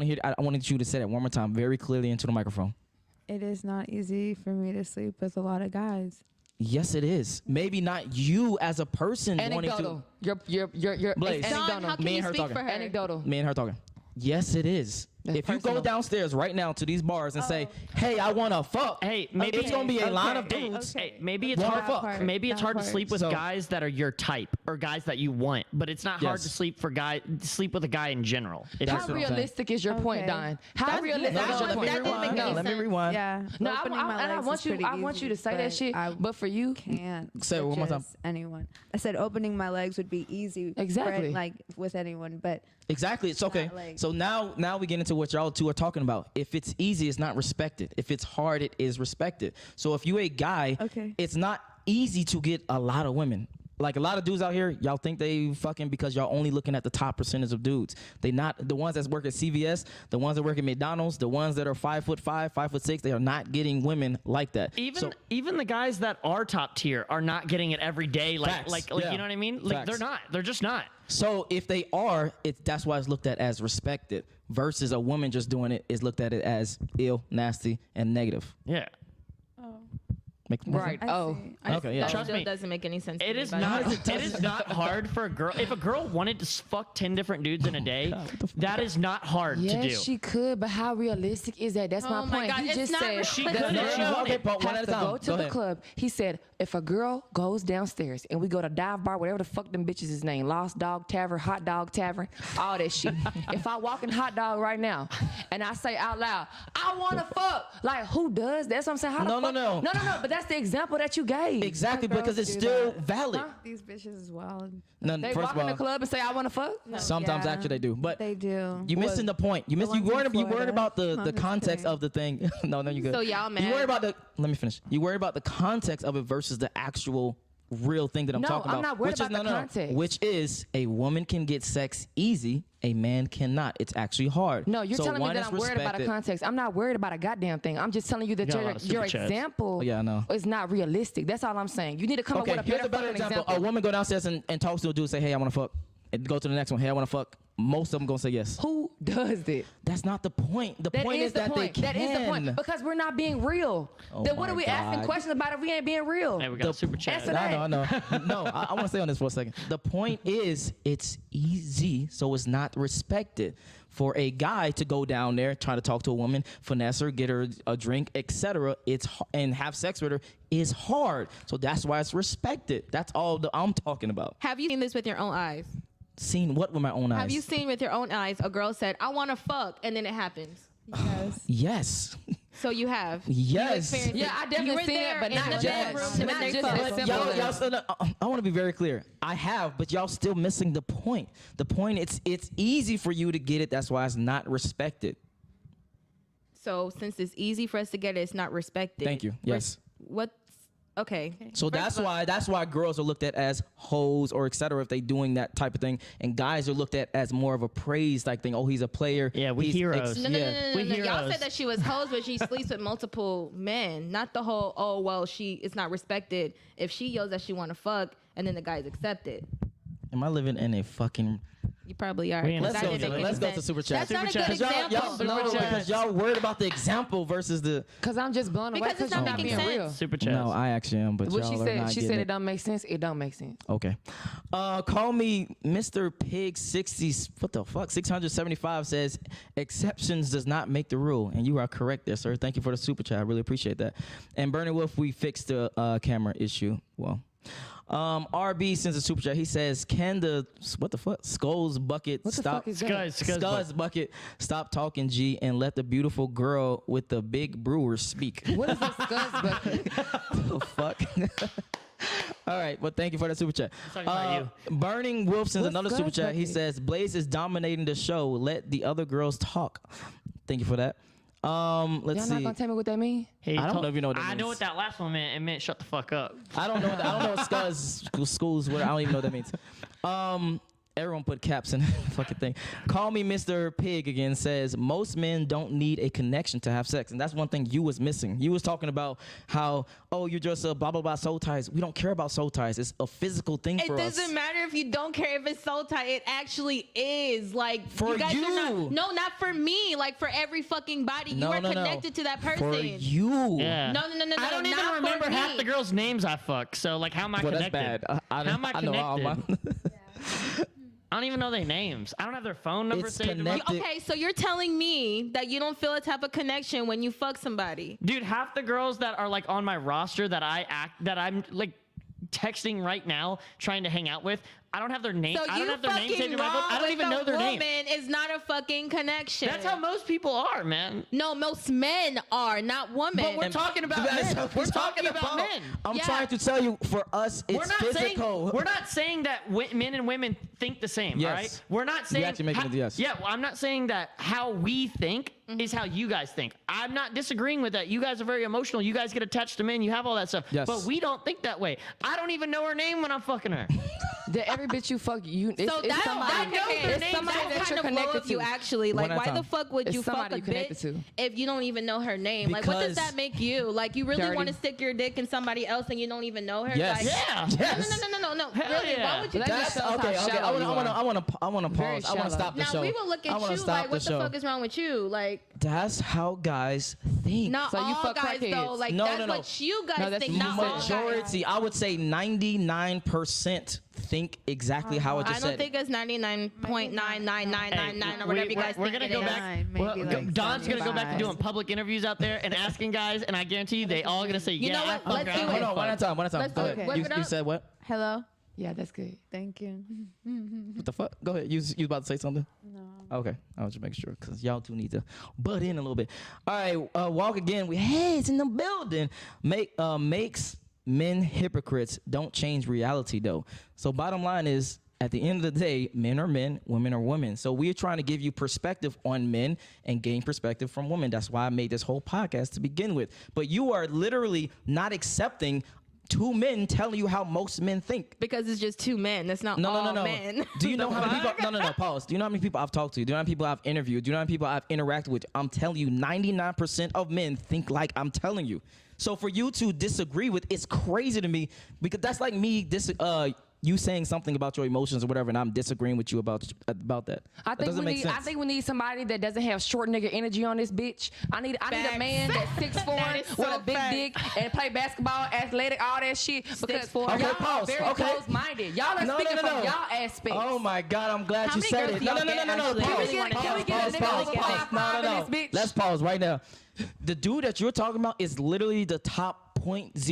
wanted you to say that one more time, very clearly into the microphone. It is not easy for me to sleep with a lot of guys. Yes, it is. Maybe not you as a person wanting to. Anecdotal. Your Blaze. Dawn, anecdotal. how can Me you and her speak talking. for her? Anecdotal. Me and her talking. Yes, it is. That's If you go personal. downstairs right now to these bars and say, "Hey, I want to fuck," Hey, maybe it's gonna be a line of Hey, dudes. hey, maybe it's Wanna hard. fuck. Maybe it's That hard to part. sleep with So- guys that are your type or guys that you want, but it's not hard Yes. to sleep with a guy in general. It's That's just, what I'm saying. realistic is your point, Okay. Don? How That's- realistic that is your one- point? that didn't make No, any let me sense. rewind. Yeah. No, opening my and I legs want is you. pretty I want you to easy, say that but shit. I But for you, can't. Say it one more time. purchase anyone. I said opening my legs would be easy. Exactly. Like with anyone, but Exactly. It's okay. Not like- So now we get into what y'all two are talking about. If it's easy, it's not respected. If it's hard, it is respected. So if you a guy, Okay. it's not easy to get a lot of women. Like a lot of dudes out here, y'all think they fucking because y'all only looking at the top percentage of dudes. They not the ones that work at CVS, the ones that work at McDonald's, the ones that are 5'5", 5'6". They are not getting women like that. even the guys that are top tier are not getting it every day. Like Facts. like Yeah. you know what I mean? Like Facts. they're not. They're just not. So if they are, that's why it's looked at as respected. Versus a woman just doing it is looked at it as ill, nasty, and negative. Yeah. Make more right? sense? Oh, Okay, yeah. That Trust still me. doesn't make any sense. to It me, is by the not. way. It is not hard for a girl. If a girl wanted to fuck 10 different dudes in a day, that is not hard to do. yes, she could, but how realistic is that? That's my Oh my point. God, He it's just not said She respected. could if she Okay, wanted. but one have at a to time. go to Go the ahead. club. He said, if a girl goes downstairs and we go to dive bar, whatever the fuck them bitches is name, Lost Dog Tavern, Hot Dog Tavern, all that shit. If I walk in Hot Dog right now and I say out loud, I want to fuck, like who does? That's what I'm saying. How No, the no, fuck? no. no. But that's the example that you gave. Exactly, Girls because it's do still that. valid. Huh? these bitches is wild. No, They first walk of in the all, club and say, I want to fuck. sometimes Yeah, actually they do, but They do. you missing the point. You ones in worried Florida. about the I'm just context kidding. of the thing. No, you good. So y'all You mad? worry about the. Let me finish. You worry about the context of it versus the actual real thing that I'm No, talking I'm about. not worried which about is, the context. Which is a woman can get sex easy, a man cannot. It's actually hard. No, you're So telling me one that is I'm worried about a respected. context. I'm not worried about a goddamn thing. I'm just telling you that got a lot of your super chats. example Oh, yeah, I know. is not realistic. That's all I'm saying. You need to come Okay, up with a here's better, a better fucking example. A woman go downstairs and talks to a dude, say, "Hey, I want to fuck," and go to the next one. "Hey, I want to fuck." Most of them gonna say yes. Who does that? That's not the point. The point is that they can. That is the point. Because we're not being real. Oh Then what my are we asking God. questions about if we ain't being real? Hey, we got a super chat. Answer that. I know. No, I want to stay on this for a second. The point is, it's easy, so it's not respected. For a guy to go down there, try to talk to a woman, finesse her, get her a drink, etc., and have sex with her is hard. So that's why it's respected. That's all I'm talking about. Have you seen this with your own eyes? Seen what with my own eyes? Have you seen with your own eyes a girl said, "I want to fuck," and then it happens? Yes. Yes. So you have. Yes. You experienced Yeah, it. I definitely You were seen it, there but in not the just- bedroom not when just they as fucked. simple Y'all, as- y'all still, I want to be very clear. I have, but y'all still missing the point. The point, it's easy for you to get it. That's why it's not respected. So since it's easy for us to get it, it's not respected. Thank you. Yes. What's okay? So First of all, that's why girls are looked at as hoes or etc. if they doing that type of thing, and guys are looked at as more of a praise type thing. Oh, he's a player. Yeah, we He's heroes. No, yeah. We Y'all heroes. said that she was hoes, but she sleeps with multiple men. Not the whole, oh, well, it's not respected if she yells that she want to fuck and then the guys accept it. Am I living in a fucking? You probably are. We in 'cause a that super didn't chat. make any Let's go sense. to super chat. That's not a Super good chat. example. No, Super chat. because y'all worried about the example versus the. Because I'm just blown away Because because it's you're not not making being sense. real. Super chat. No, I actually am, but What y'all she are said, not she getting said it. it don't make sense. It don't make sense. Okay. Call me Mr. Pig 60. What the fuck? 675 says exceptions does not make the rule, and you are correct there, sir. Thank you for the super chat. I really appreciate that. And Bernie Wolf, we fixed the camera issue. Well. RB sends a super chat. He says, "Can the what the fuck Skulls bucket What the stop? fuck is that? Scuzz bucket stop talking G and let the beautiful girl with the big brewer speak." What is this scuzz bucket? The fuck? All right, well, thank you for that super chat. talking about Burning Wolf sends What's another super God's chat. He bucket? says, "Blaze is dominating the show. Let the other girls talk." Thank you for that. Let's Y'all see. not gonna tell me what that mean? Hey, I don't know if you know what that I know means. what that last one meant. It meant shut the fuck up. I don't know. I don't know what schools. What I don't even know what that means. Everyone put caps in the fucking thing. Call me Mr. Pig again says most men don't need a connection to have sex, and that's one thing you was missing. You was talking about how you're just a blah blah blah soul ties. We don't care about soul ties. It's a physical thing for us. It doesn't matter if you don't care if it's soul tie. It actually is. Like For you guys you. are not for me. Like for every fucking body, you are connected to that person. For you. Yeah. No. I don't even not remember for half me. the girls' names I fuck. So like, how am I Well, connected? that's bad. How am I know all connected? my- I don't even know their names. I don't have their phone number It's saved. in my- connected. Okay, so you're telling me that you don't feel a type of connection when you fuck somebody. Dude, half the girls that are like on my roster that I'm like texting right now trying to hang out with, I don't have their name. So I don't you have their names saved fucking in my phone. I don't even know their name. woman is not a fucking connection. That's how most people are, man. No, most men are, not women. But we're talking about That's men. what We're talking about men. I'm Yeah. trying to tell you, for us, it's physical. We're not saying that men and women think the same, Yes. all right? We're not saying actually making it yes. Yeah, well, I'm not saying that how we think is how you guys think. I'm not disagreeing with that. You guys are very emotional. You guys get attached to men. You have all that stuff. Yes. But we don't think that way. I don't even know her name when I'm fucking her. That every bitch you fuck, it's So it's that somebody, it's somebody that kind you're of low connected of you to. actually. One Like, at a why time. the fuck would It's you fuck somebody a you connected bitch to. if you don't even know her name? Like, what does Because- that make you? Like, you really Dirty. want to stick your dick in somebody else and you don't even know her? Yes. Like, Yeah. Yes. No. Hell Really? yeah. Why would you That do just that? shows Okay. how Okay. shallow you are. I want to Very pause. I want to shallow. stop the Now show. we will look I at wanna you stop like, what the show. fuck is wrong with you? Like, That's how guys think. not So you all fuck guys though. crackheads. Like, No, that's no, no. what you guys No, that's think. Not all Majority, guys. I would say 99% think exactly how I I just don't said. think it's 99.99999 Hey, or whatever you guys we're think gonna it go is. back. Maybe Well, like Don's gonna go back to 75. doing public interviews out there and asking guys, and I guarantee you, they all gonna say, You "Yeah, know I what? fuck Let's her, do I it. fuck Hold on, one her." at a time. Let's Go do ahead. it. Whip You, it you up. said what? Hello. Yeah, that's good. Thank you. What the fuck? Go ahead. You was about to say something? No. Okay, I was just making sure because y'all two need to butt in a little bit. All right, walk again. It's in the building. Makes men hypocrites. Don't change reality though. So bottom line is, at the end of the day, men are men, women are women. So we're trying to give you perspective on men and gain perspective from women. That's why I made this whole podcast to begin with. But you are literally not accepting two men telling you how most men think. Because it's just two men. That's not all men. Do you know how many people? No. Pause. Do you know how many people I've talked to? Do you know how many people I've interviewed? Do you know how many people I've interacted with? I'm telling you, 99% of men think like I'm telling you. So for you to disagree with, it's crazy to me because that's like me. You saying something about your emotions or whatever, and I'm disagreeing with you about that. I That think doesn't we make need. sense. I think we need somebody that doesn't have short nigga energy on this bitch. I need a Facts. man that's 6'4" That is with so a big facts. dick and play basketball, athletic, all that shit. Because 6'4". y'all Okay, are pause. very Okay. close-minded. Y'all are speaking from y'all aspects. Oh my God, I'm glad How you many said girls it. do No. y'all get, actually? Pause. Can we get a nigga Pause. over 5'5" in this bitch? Let's pause right now. The dude that you're talking about is literally the top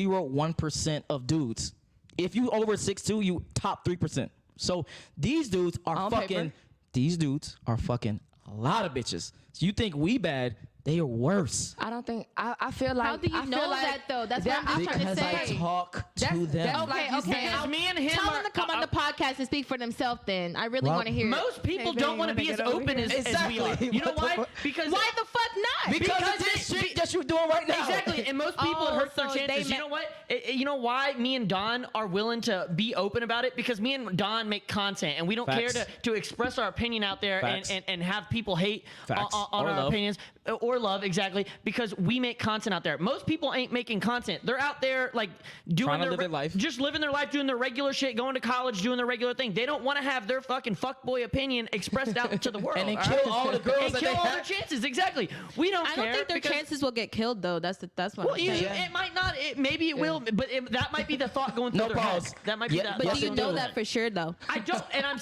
0.01% of dudes. If you over 6'2", you top 3%. So these dudes are On fucking. paper. These dudes are fucking a lot of bitches. So you think we bad? They are worse. I don't think. I feel like. How do you I feel know like that, though? That's what I'm just trying to Because I say. talk to That's- them. that's like you saying. Because me and him Tell are, them to come on the podcast and speak for themselves then. I really Well, want to hear it. most people Hey, don't babe, want to wanna be as get over open here? as we are. Exactly. You know What the why? fuck? Because Why the fuck not? Because of this this shit that you're doing right now. Exactly, and most people it Oh, hurts their so they chances. You ma- know what? You know why me and Don are willing to be open about it? Because me and Don make content, and we don't Facts. care to express our opinion out there Facts. and have people hate Facts. on Or our love. opinions or love, exactly. Because we make content out there. Most people ain't making content. They're out there like doing Trying to live their life. just living their life, doing their regular shit, going to college, doing their regular thing. They don't want to have their fucking fuckboy opinion expressed out to the world. And then all kill right? all the girls and that kill they all have. their chances. Exactly. We don't I care. don't think their because- chances will get killed though. That's what well, I'm saying. it might not. Maybe it will, but that might be the thought going through No their pause. head. That might be Yeah, that. But yes, thought do you going know through their that head. for sure though? I don't, and I'm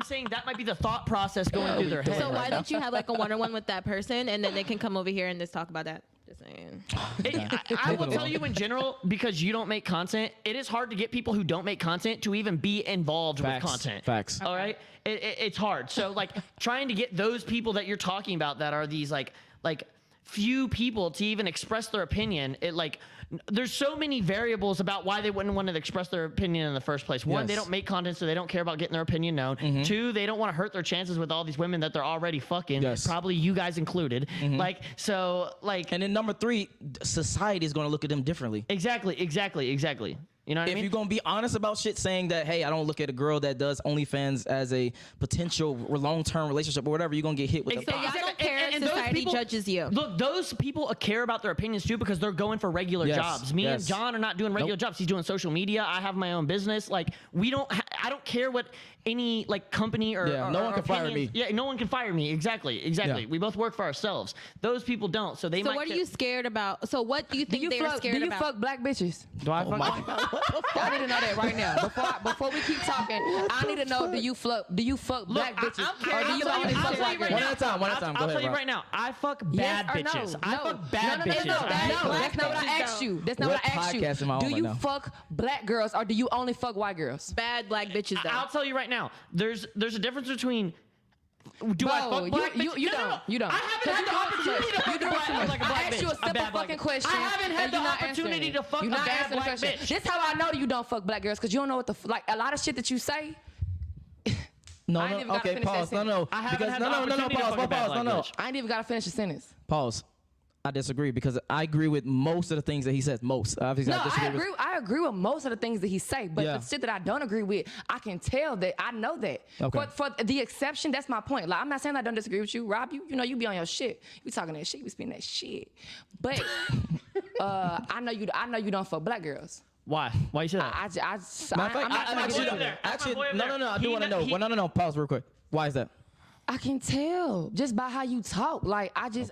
saying that might be the thought process going through their head. So why don't you have like a one-on-one with that person and then they can come over here and just talk about that? Just saying. I will tell you in general, because you don't make content, it is hard to get people who don't make content to even be involved Facts. with content. Facts. All right, it's hard. So like trying to get those people that you're talking about that are these like few people to even express their opinion, there's so many variables about why they wouldn't want to express their opinion in the first place. One, they Yes. don't make content, so they don't care about getting their opinion known. Two, they don't want to hurt their chances with all these women that they're already fucking, Yes. probably you guys included. And And then number 3, society is going to look at them differently. exactly. You know what I If mean? you're gonna be honest about shit, saying that, hey, I don't look at a girl that does OnlyFans as a potential long-term relationship or whatever, you're gonna get hit with Exactly. the Y'all don't care if those society judges you. Look, those people care about their opinions too because they're going for regular Yes, jobs. Me and yes. John are not doing regular jobs. He's doing social media. I have my own business. Like I don't care what any like company or Yeah, no or one can fire opinions- me. Yeah, no one can fire me. Exactly. Yeah. We both work for ourselves. Those people don't. So they So might. what are you scared about? So what do you Do think you they're fuck? scared Do you about? fuck black bitches? Do I fuck? I need to know that right now. Before we keep talking, I need to know: do you fuck black bitches, or do you only fuck white girls? One at a time. One at a time. Go I'll ahead, tell you Rob. right now. I fuck Yes bad or no? bitches. I No. fuck bad bitches. No, I hate black that's not what I bitches, asked though. you. That's not What what I asked you. podcast am I on Do right you now? fuck black girls or do you only fuck white girls? Bad black bitches though. I'll tell you right now. There's a difference between. Do I Bro, fuck black you bitches? don't. You don't. I haven't had the opportunity to fuck You doing too much. like a I black asked bitch. you a bad simple black fucking bitch. question. I haven't had and the you're not opportunity answering. to fuck a You're not bad answering the black question. bitch. This how I know you don't fuck black girls because you don't know what the like a lot of shit that you say. No, I ain't even no, gotta okay, finish that pause. No, sentence. no, I haven't because had no, the no, no, no, opportunity to pause, fuck a bad pause, black no, no, bitch. I ain't even gotta finish the sentence. pause. I disagree because I agree with most of the things that he says. Most, obviously, No, I disagree. I agree with most of the things that he say, but Yeah. the shit that I don't agree with, I can tell that I know that. Okay. For the exception, that's my point. Like I'm not saying I don't disagree with you, Rob. You know you be on your shit. You talking that shit. You spitting that shit. But I know you don't fuck black girls. Why? Why you say that? Matter of I'm fact, not my trying to boy get over into there. it. That's my boy over no, there. I do He want to kn- know. he- Well, no, pause real quick. Why is that? I can tell just by how you talk. Like I just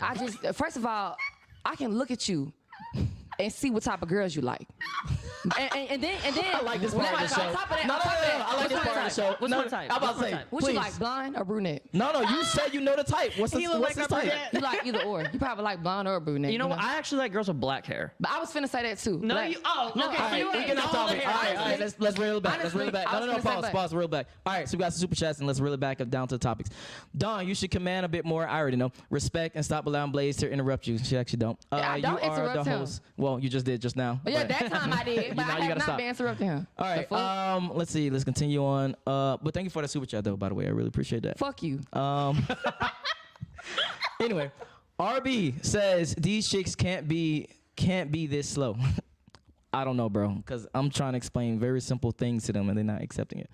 first of all, I can look at you and see what type of girls you like. And then I like this part of the on show. top of that, No, on top of that, I like this part of the show. What's No, my type? I'm about What's to my say, type? what please. you like, blonde or brunette? No, you said you know the type. What's He look what's like his a type? brunette. You like either or. You probably like blonde or brunette. You know what? I actually like girls with black hair. But I was finna say that too. No, Black. you. Oh, No, okay. all so right, you We ain't get off all the topic. hair. All right, let's reel it back. Let's reel it back. Honestly, No, I was finna say black. pause, reel it back. All right, so we got some super chats and let's reel it back up down to the topics. Dawn, you should command a bit more. I already know. Respect and stop allowing Blaze to interrupt you. She actually don't. I don't you are interrupt the him. host. Well, you just did just now. Yeah, but- that time I did, but Now I you have gotta not stop. been interrupting him. All right. The fuck? Let's see. Let's continue on. But thank you for the super chat though. By the way, I really appreciate that. Fuck you. Anyway, RB says these chicks can't be this slow. I don't know, bro, because I'm trying to explain very simple things to them and they're not accepting it.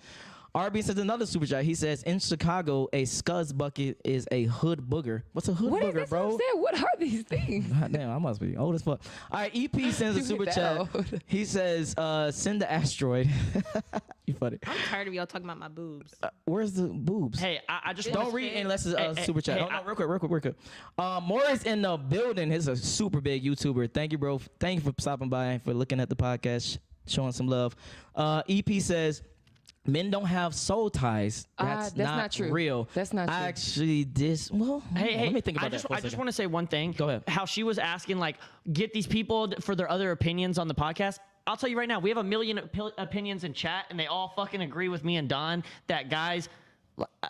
RB says another super chat. He says in Chicago, a scuzz bucket is a hood booger. What's a hood What is booger, this? bro? I'm saying? What are these things? God damn, I must be old as fuck. All right, EP sends a You super get chat. that old. He says, send the asteroid. You funny. I'm tired of y'all talking about my boobs. Where's the boobs? Hey, I just Don't want read unless it's a Hey, super chat. hey, No, real quick. Morris in the building. He's a super big YouTuber. Thank you, bro. Thank you for stopping by and for looking at the podcast, showing some love. EP says, men don't have soul ties. That's not true. real. That's not true. I actually Hey, let me think about I just, that for a I just second. want to say one thing. Go ahead. How she was asking, like, get these people for their other opinions on the podcast. I'll tell you right now, we have 1 million opinions in chat, and they all fucking agree with me and Don that guys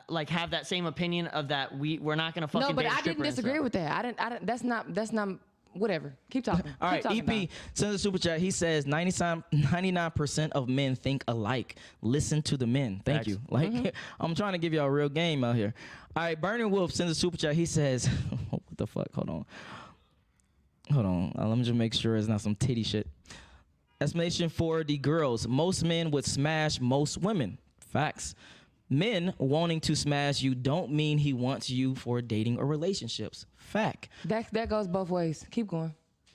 like have that same opinion of that we're not gonna fucking. No, but date a I didn't stripper and disagree stuff. with that. I didn't. That's not. Whatever. Keep talking. All right, Keep talking, EP sends a super chat. He says 99% of men think alike. Listen to the men. Thank Facts. you. Like I'm trying to give y'all a real game out here. All right, Burning Wolf sends a super chat. He says, what the fuck? Hold on. Let me just make sure it's not some titty shit. Explanation for the girls. Most men would smash most women. Facts. Men wanting to smash you don't mean he wants you for dating or relationships. Fact. That goes both ways. Keep going.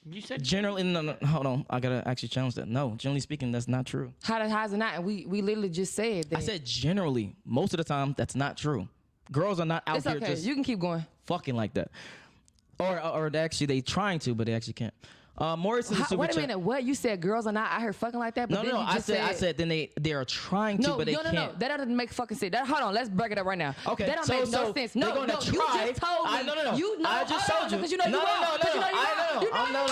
You said Generally, no, hold on. I gotta actually challenge that. No, generally speaking, that's not true. How's it not? And we literally just said that. I said generally. Most of the time, that's not true. Girls are not out it's here okay. just You can keep going. fucking like that. Or actually, they trying to, but they actually can't. Morris is a super Wait a chat. minute. What you said? Girls are not out here fucking like that. But No, then no, you I just said then they are trying to, No, but they no, can't. no. That doesn't make fucking sense. Hold on, let's break it up right now. Okay, that don't so- make no so sense. they're No, gonna no, try. you just told me. No. You know, I just hold told on, you. because you know you No, wrong. no, Because you know you wrong. no.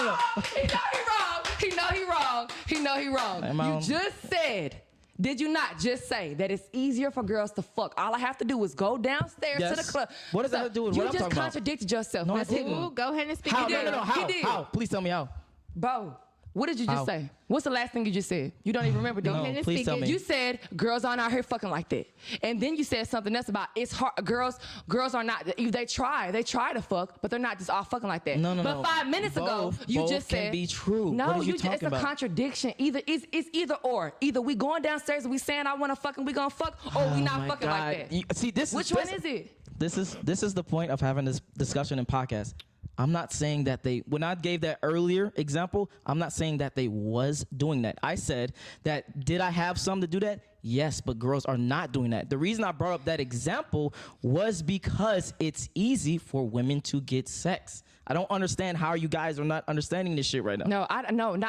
You know he wrong. He know he wrong. He know he wrong. Am I You on- just said. Did you not just say that it's easier for girls to fuck? All I have to do is go downstairs to Yes. the club. What does that have to do with you what I'm just talking about? contradicted yourself. No, I That's didn't. it. Ooh, go ahead and speak. How? your No. mind. How? He did. How? Please tell me how. Bro, What did you just How? say? What's the last thing you just said? You don't even remember, do you? No, ahead and please speak tell it. me. You said girls aren't out here fucking like that, and then you said something else about it's hard. Girls are not. They try to fuck, but they're not just all fucking like that. No. But 5 minutes ago, you Both just can said be true. No, What are you it's talking a about? contradiction. It's either or. Either we going downstairs and we saying I want to fuck and we gonna fuck, or we not Oh my fucking God. like that. See, Which one is it? This is the point of having this discussion in podcast. I'm not saying that when I gave that earlier example, I'm not saying that they was doing that. I said that did I have some to do that? Yes, but girls are not doing that. The reason I brought up that example was because it's easy for women to get sex. I don't understand how you guys are not understanding this shit right now. No, I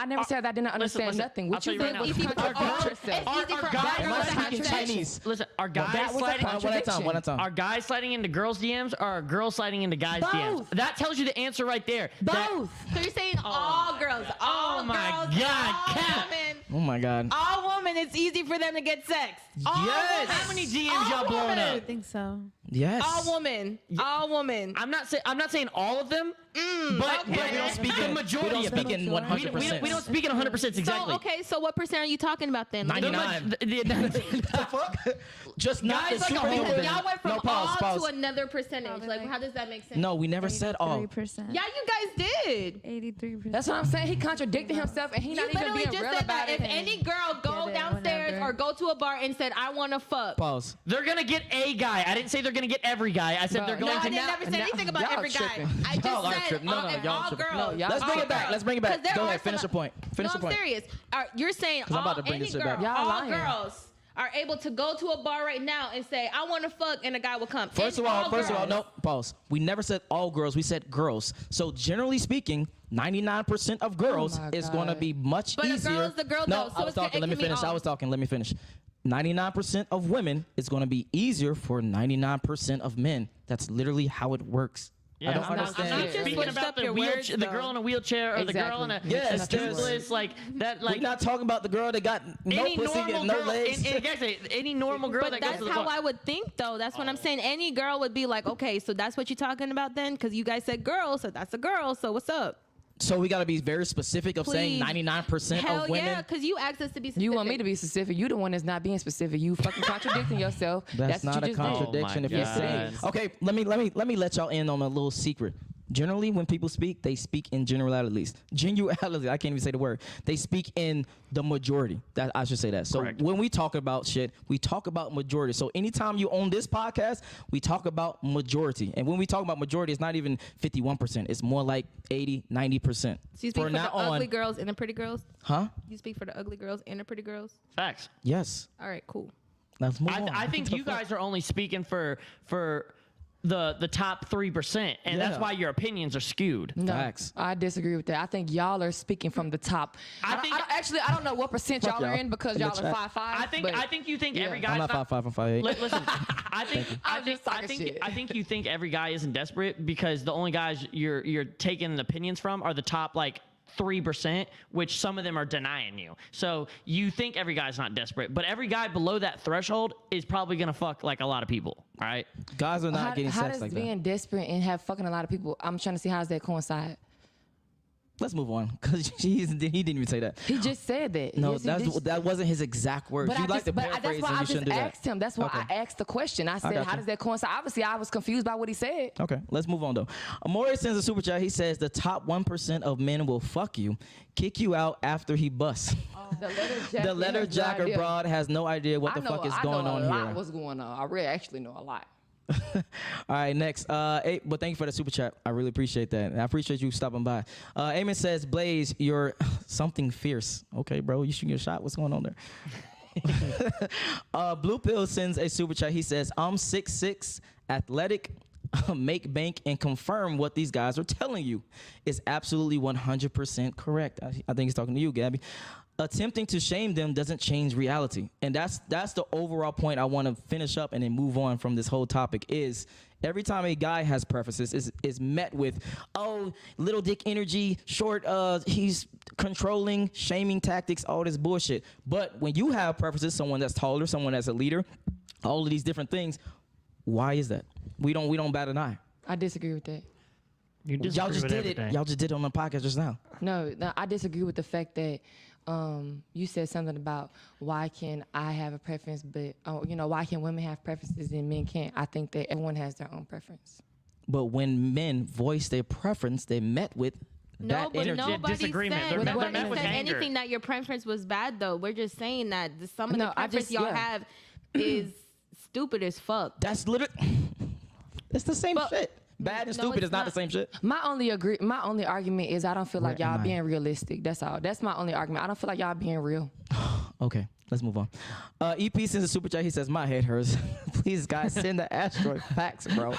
never said that I didn't understand listen. nothing. I'll What tell you you right said now. was Easy for contradict all- yourself. It's easy for Are guys- all Am I girls to have speaking sex. Chinese? Listen, are guys that was a sliding? One at a time. One at a time. Are guys sliding into girls' DMs or are girls sliding into guys' DMs? Both. That tells you the answer right there. That- Both. So you're saying all girls, all Oh my girls, God, all Kat. women, Oh my God. all women. It's easy for them to get sex. All Yes. women. How many DMs All y'all blowing women. up? I think so. Yes. All women, all women. I'm not saying all of them, but okay. we don't speak in majority We don't of them. speak in Sure. 100%. We don't speak in 100% exactly. So okay, so what percent are you talking about then? Like, 99. The fuck? Just not Guys the like a super whole women. y'all went from No, pause, all pause. to another percentage. Probably Like, like- how does that make sense? No, we never said all. 3%. Yeah, you guys did. 83%. That's what I'm saying. He contradicted himself, and he You not even literally being just real said about that it. if any girl go Get it, downstairs whatever. or go to a bar and said, I want to fuck. Pause. They're gonna get a guy. I didn't say they're gonna get every guy. I said Bro, they're No, going I to. didn't now- never say now- anything about y'all every guy. tripping. I just Y'all are said tripping. No, all, no, if y'all all tripping. girls. No, y'all Let's bring it All back. girls. Let's bring it back. 'Cause there Go are ahead. Finish some- the point. Finish No, the I'm point. serious. You're saying 'Cause I'm about to bring any this shit girl, back. Y'all all lying. girls are able to go to a bar right now and say, I want to fuck, and a guy will come. First of And all, girls. no, pause. We never said all girls. We said girls. So generally speaking, 99% of girls my is going to God. be much But a easier. girl's the girl, no, though, so I was it's gonna- talking. it Let me can be finish. I all. was talking. Let me finish. 99% of women is going to be easier for 99% of men. That's literally how it works. I don't I'm not understand. You just speaking switched about up the your words, the though. girl in a wheelchair or the girl in a Exactly. Yes, toothless, like that. Like We're not talking about the girl that got no any pussy normal and no girl, legs. any normal girl But that goes that's to the how bar. I would think, though. That's what I'm saying. Any girl would be like, okay, so that's what you're talking about then? Because you guys said girl, so that's a girl. So what's up? So we got to be very specific of saying Please. 99% Hell of women. yeah, because you asked us to be specific. You want me to be specific? You the one that's not being specific. You fucking contradicting yourself. That's what not you a just did. contradiction if my you God. say. Okay, let me let y'all in on a little secret. Generally, when people speak, they speak in generalities. Generality, I can't even say the word. They speak in the majority. That I should say that. So Correct. when we talk about shit, we talk about majority. So anytime you own this podcast, we talk about majority. And when we talk about majority, it's not even 51%. It's more like 80, 90%. So you speak for the ugly girls and the pretty girls? Huh? You speak for the ugly girls and the pretty girls? Facts. Yes. All right, cool. Let's move on. I think you guys are only speaking for the top 3%, and that's Yeah. why your opinions are skewed. No, Facts. I disagree with that. I think y'all are speaking from the top. I think- I don't know what percent Fuck y'all are y'all. in because In the y'all are chat. 5'5". I think you think every I'm guy's not 5'5", I'm 5'8". Listen, I I'm just talking shit. think you think every guy isn't desperate because the only guys you're taking opinions from are the top like 3%, which some of them are denying you. So you think every guy's not desperate, but every guy below that threshold is probably gonna fuck like a lot of people. All right. Guys are not getting how sex does like that. being desperate and have fucking a lot of people? I'm trying to see how does that coincide. Let's move on because he didn't even say that. He just said that. No, Yes, he did. that wasn't his exact words. But You I like just, to but paraphrase that's why and I you just shouldn't do that. asked him. That's why Okay. I asked the question. I said, got how you. does that coincide? Obviously, I was confused by what he said. Okay, let's move on though. Amore sends a super chat. He says the top 1% of men will fuck you, kick you out after he busts. The letter jacker broad has no idea what the fuck is going on I know a lot here. what's going on. I really actually know a lot. All right, next. But thank you for the super chat. I really appreciate that. And I appreciate you stopping by. Eamon says, Blaze, you're something fierce. Okay, bro, you shooting your shot? What's going on there? Blue Pill sends a super chat. He says, I'm 6'6", athletic, make bank, and confirm what these guys are telling you is absolutely 100% correct. I think he's talking to you, Gabby. Attempting to shame them doesn't change reality. And that's the overall point I want to finish up and then move on from this whole topic is every time a guy has preferences is met with, oh, little dick energy, short, he's controlling, shaming tactics, all this bullshit. But when you have preferences, someone that's taller, someone that's a leader, all of these different things, why is that? We don't bat an eye. I disagree with that. You Y'all disagree just with did it. everything. Y'all just did it on the podcast just now. No, I disagree with the fact that you said something about why can I have a preference, but why can women have preferences and men can't? I think that everyone has their own preference. But when men voice their preference, they met with that but energy. nobody disagreement. said, They're nobody met with said anger. anything that your preference was bad, though. We're just saying that some of the No, preference y'all have is stupid as fuck. That's literally. It's the same But- shit. Bad and No, stupid it's is not the not. same shit. My only argument is I don't feel like Where am y'all I? being realistic. That's all. That's my only argument. I don't feel like y'all being real. Okay, let's move on. EP sends a super chat. He says, "My head hurts. Please, guys, send the asteroid facts, bro."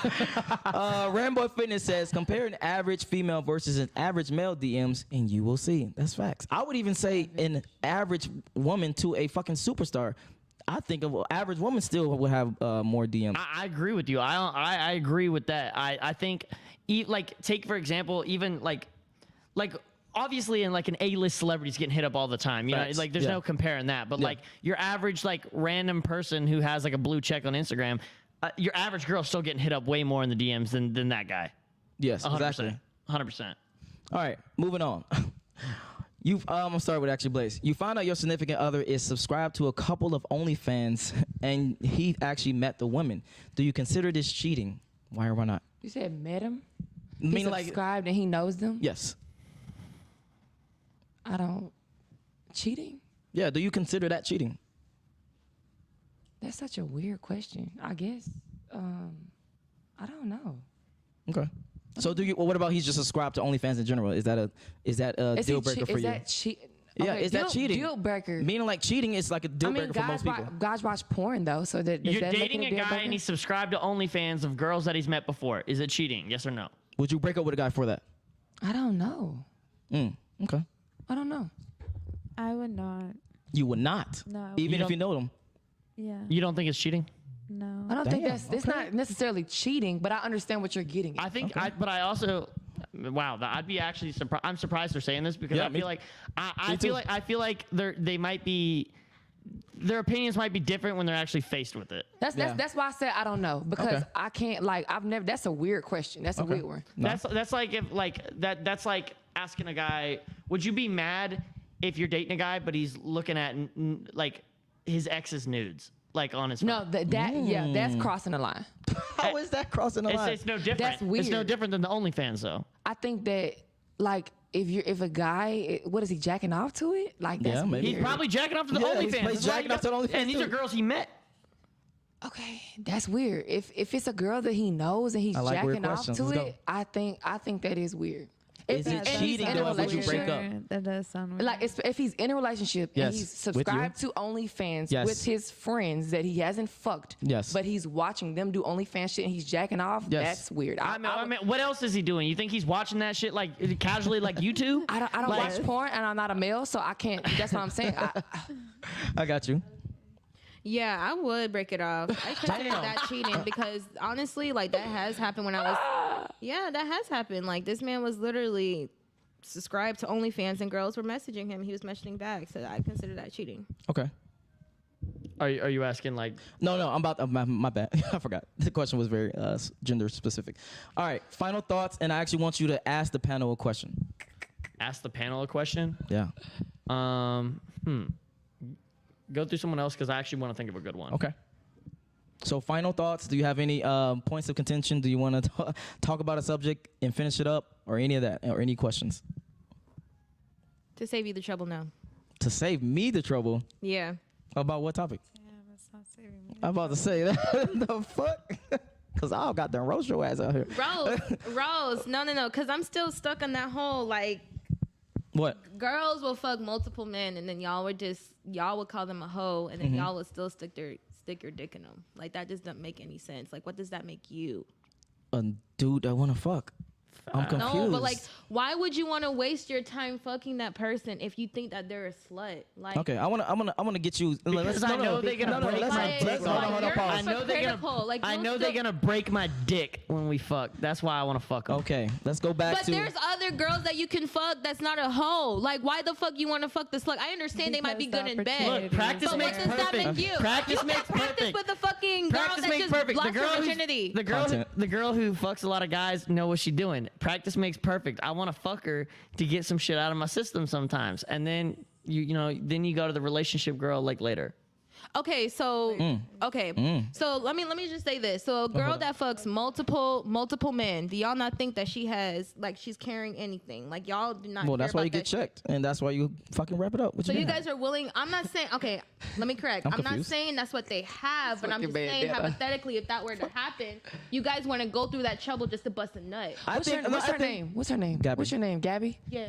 Rambo Fitness says, "Compare an average female versus an average male DMs, and you will see." That's facts. I would even say an average woman to a fucking superstar. I think an average woman still would have more DMs. I agree with you. I agree with that. I think, take for example, even like obviously in like an A-list celebrity's getting hit up all the time. You Facts. know, like there's Yeah. no comparing that. But Yeah. like your average like random person who has like a blue check on Instagram, your average girl's still getting hit up way more in the DMs than that guy. Yes, 100%. exactly. 100%. All right, moving on. I'm sorry with actually Blaze. You found out your significant other is subscribed to a couple of OnlyFans, and he actually met the women. Do you consider this cheating? Why or why not? You said met him? He Meaning like subscribed and he knows them? yes, I don't. Cheating? yeah. Do you consider that cheating? That's such a weird question. I guess. I don't know. Okay. So do you? Well, what about he's just subscribed to OnlyFans in general? Is that a deal breaker for is you? That Yeah, is that cheating? Deal breaker. Meaning like cheating is like a deal breaker for most people. Guys watch porn though, so that does You're that make dating it a deal guy breaker? and he's subscribed to OnlyFans of girls that he's met before. Is it cheating? Yes or no? Would you break up with a guy for that? I don't know. Okay. I don't know. I would not. You would not. No. Even You if don't- you know them. Yeah. You don't think it's cheating? No. I don't think Damn, it's not necessarily cheating, but I understand what you're getting at. I think, but I also, wow, I'd be actually surprised. I'm surprised they're saying this because Yeah, I me- feel like too. I feel like they might be, their opinions might be different when they're actually faced with it. That's why I said I don't know because Okay. I can't I've never. That's a weird question. That's a weird one. No. That's like if that's like asking a guy, would you be mad if you're dating a guy but he's looking at like his ex's nudes like on his No, phone? that's crossing the line. How is that crossing the line? It's no different. That's It's no weird. different than the OnlyFans though. I think that if a guy, what is he jacking off to it? Like that's Yeah, maybe. He's weird. probably jacking off to the Yeah, OnlyFans. he's That's why jacking off to the OnlyFans And these too. are girls he met. Okay, that's weird. If it's a girl that he knows and he's I like weird jacking off questions. to Let's go. it, I think that is weird. Is If it he's cheating in a though? Would you break up? That does sound weird. Like if he's in a relationship Yes. and he's With you? subscribed to OnlyFans Yes. with his friends that he hasn't fucked, Yes. but he's watching them do OnlyFans shit and he's jacking off, Yes. that's weird. I mean, what else is he doing? You think he's watching that shit like casually, like you two? I don't Like- watch porn and I'm not a male, so I can't. That's what I'm saying. I got you. Yeah, I would break it off. I consider Damn. that cheating because honestly, like that has happened when I was. Yeah, that has happened. Like this man was literally subscribed to OnlyFans and girls were messaging him. He was messaging back, so I consider that cheating. Okay. Are you asking like? No, I'm about my bad. I forgot. The question was very gender specific. All right, final thoughts, and I actually want you to ask the panel a question. Ask the panel a question. Yeah. Go through someone else because I actually want to think of a good one. Okay. So final thoughts. Do you have any points of contention? Do you want to talk about a subject and finish it up, or any of that, or any questions? To save you the trouble, no. To save me the trouble. Yeah. About what topic? yeah, that's not saving me. I'm about to say that. The fuck? Because I got them roast your ass out here. Rose, no, because I'm still stuck on that whole like What? girls will fuck multiple men and then y'all would call them a hoe and then y'all would still stick your dick in them. Like that just doesn't make any sense. Like what does that make you? A dude I want to fuck. I'm confused. No, but like, why would you want to waste your time fucking that person if you think that they're a slut? Like, Okay, I want to get you. Because I know they're gonna break let's- my let's- dick. hold on, You're pause. I know they're hypocritical. gonna. Like, I you'll know they're still- gonna break my dick when we fuck. That's why I want to fuck them. Okay, let's go back But to. there's other girls that you can fuck that's not a hoe. Like, why the fuck you want to fuck the slut? I understand they might be Because good the in bed. opportunity Look, practice but makes what does that perfect. make you? Practice you makes can't practice perfect. with the fucking girl Practice that makes just perfect. lost her virginity. The girl Content. who fucks a lot of guys know what she's doing. one, practice makes perfect. I want to fuck her to get some shit out of my system sometimes. And then then you go to the relationship girl like later. Okay, so so let me just say this. So a girl that fucks multiple men, do y'all not think that she has like she's carrying anything? Like y'all do not. Well, care that's why about you get that shit? checked, and that's why you fucking wrap it up. What So you mean? guys are willing. I'm not saying. Okay, let me correct. I'm not confused. saying that's what they have, but I'm just Fucking saying bandana. hypothetically, if that were to happen, you guys want to go through that trouble just to bust a nut. What's her name? What's her name? Gabby. What's your name? Gabby? Yeah.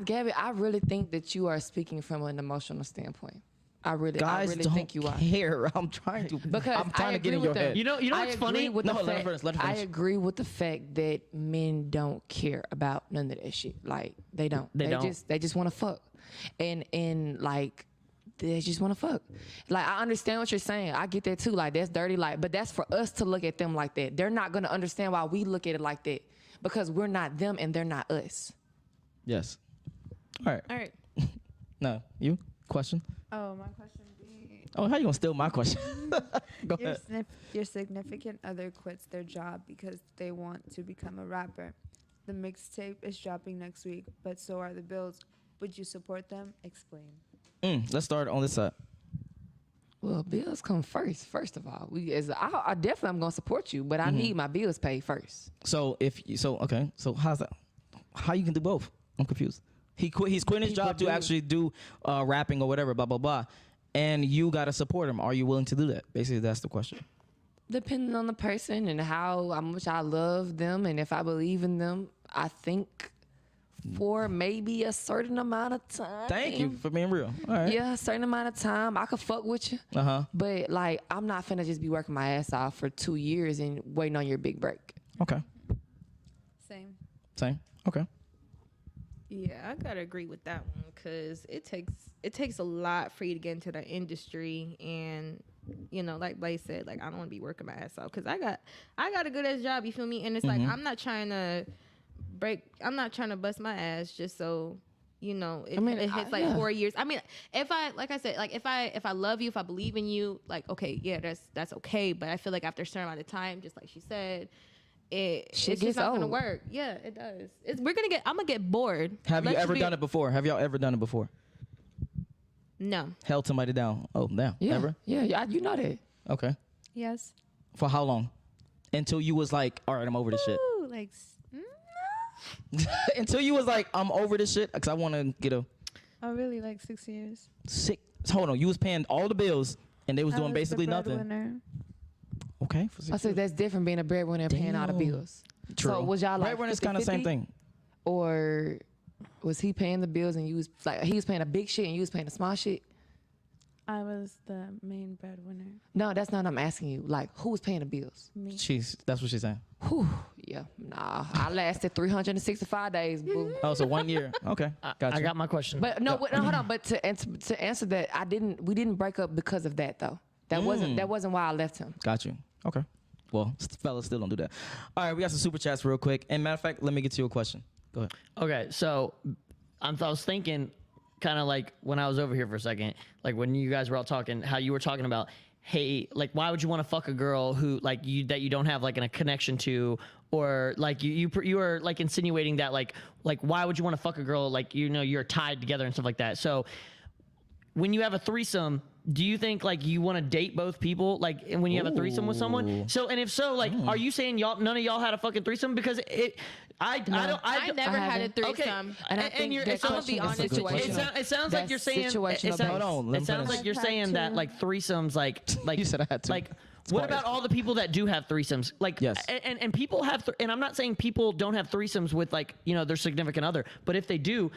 Gabby, I really think that you are speaking from an emotional standpoint. I really don't think you are. care. I'm trying to. Because I'm trying to get in your head. You know I what's agree funny? with No, the let her fact, finish, I agree with the fact that men don't care about none of that shit. Like they don't. They don't. They just want to fuck, and like they just want to fuck. Like I understand what you're saying. I get that too. Like that's dirty. Like, but that's for us to look at them like that. They're not gonna understand why we look at it like that because we're not them and they're not us. Yes. All right. All right. No, you question. Oh, my question would be: Oh, how you gonna steal my question? Go your, ahead. your significant other quits their job because they want to become a rapper. The mixtape is dropping next week, but so are the bills. Would you support them? Explain. Let's start on this side. Well, bills come first. First of all, I definitely am gonna support you, but I need my bills paid first. So so how's that? How you can do both? I'm confused. He's quitting his job to actually do rapping or whatever, blah blah blah, and you gotta support him. Are you willing to do that? Basically, that's the question. Depending on the person and how much I love them and if I believe in them, I think for maybe a certain amount of time. Thank you for being real. All right. Yeah, a certain amount of time, I could fuck with you. But like, I'm not finna just be working my ass off for 2 years and waiting on your big break. Okay. Same. Okay. Yeah, I gotta agree with that one because it takes a lot for you to get into the industry, and like Blaze said, like I don't want to be working my ass off because I got a good ass job. You feel me? And it's like I'm not trying to bust my ass just so it hits 4 years. I mean, if I love you, if I believe in you, like okay, yeah, that's okay. But I feel like after a certain amount of time, just like she said. It's just not gonna work. Yeah, it does. I'm gonna get bored. Have you ever done it before? Have y'all ever done it before? No. Held somebody down? Oh, damn. Yeah. Ever? Yeah, you know that. Okay. Yes. For how long? Until you was like, all right, I'm over this shit. Ooh, like, Until you was like, I'm over this shit because I want to get a oh, really? Like 6 years. Hold on, you was paying all the bills and they was doing basically the nothing. breadwinner. Okay. For 6 I said that's different being a breadwinner and paying all the Damn. bills. True. So was y'all like breadwinner's kind of same 50-50? thing. Or was he paying the bills and you was like he was paying a big shit and you was paying a small shit? I was the main breadwinner. No, that's not what I'm asking you. Like, who was paying the bills? Me. That's what she's saying. Whew, yeah, nah. I lasted 365 days, boo. Oh, so 1 year. Okay. Gotcha. I got my question. But no, hold on. But to answer that, we didn't break up because of that though. That wasn't why I left him. Got you. Okay. Well, fellas still don't do that. All right, we got some super chats real quick. And matter of fact, let me get to your question. Go ahead. Okay, so I was thinking, kind of like when I was over here for a second, like when you guys were all talking, how you were talking about, hey, like why would you want to fuck a girl who like that you don't have like a connection to, or like you are like insinuating that like why would you want to fuck a girl like you're tied together and stuff like that. So when you have a threesome, do you think like you want to date both people like when you have a threesome with someone? So and if so, like are you saying none of y'all had a fucking threesome? Because I never had a threesome. Okay. And I think you're, that I'm gonna be honest with you. it sounds like you're saying. situational based. Hold on, let It me sounds finish. like you're I've had saying that two. like threesomes, like You said I had to. Like, It's what quiet. about all the people that do have threesomes? Like, Yes. and people have, and I'm not saying people don't have threesomes with like their significant other, but if they do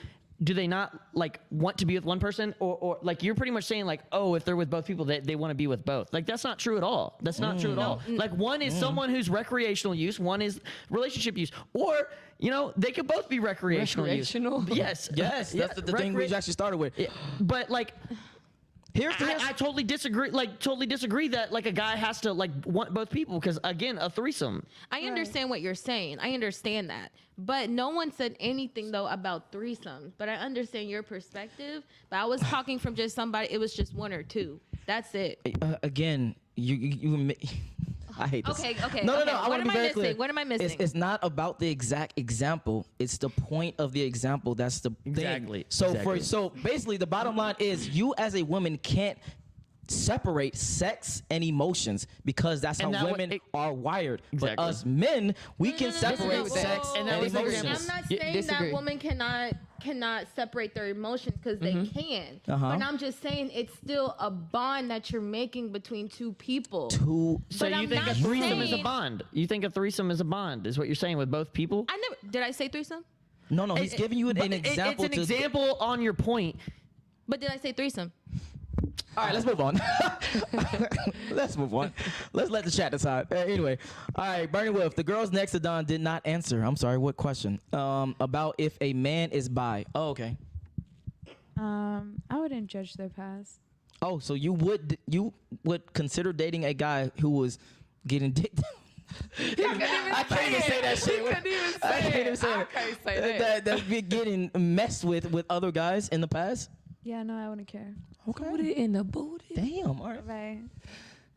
they not like want to be with one person, or like you're pretty much saying like, oh, if they're with both people, they want to be with both. Like that's not true at all. That's not true at all. Like one is someone who's recreational use, one is relationship use, or they could both be recreational use. Yes, Yes, that's the thing we actually started with. Yeah, but like. Here's I totally disagree. Like, totally disagree that like a guy has to like want both people because again, a threesome. I understand what you're saying. I understand that. But no one said anything though about threesomes. But I understand your perspective. But I was talking from just somebody. It was just one or two. That's it. again, you I hate this. Okay. No. okay. I What want to am be I very missing? clear. What am I missing? It's not about the exact example. It's the point of the example. That's the Exactly. thing. So Exactly. so basically, the bottom line is you as a woman can't separate sex and emotions because that's And how that women it- are wired. But Exactly. us men, we can no, separate no. sex And and, that was the emotions. example. I'm not Yeah, saying disagree. that women cannot separate their emotions because they can. Uh-huh. But I'm just saying it's still a bond that you're making between two people. Two. So But you I'm think a not threesome is a saying- bond? You think a threesome is a bond? Is what you're saying with both people? I never did I say threesome? No, he's giving you an example. It's an example on your point. But did I say threesome? All right, let's move on. Let's move on. Let's let the chat decide. Anyway, all right, Bernie Wolf. The girls next to Don did not answer. I'm sorry. What question? About if a man is bi. Oh, okay. I wouldn't judge their past. Oh, so you would consider dating a guy who was getting dick down? I can't even say that shit. I can't even say it. can't say that. That's been getting messed with other guys in the past. Yeah, no, I wouldn't care. Put it in the booty. Damn. All right. Bye.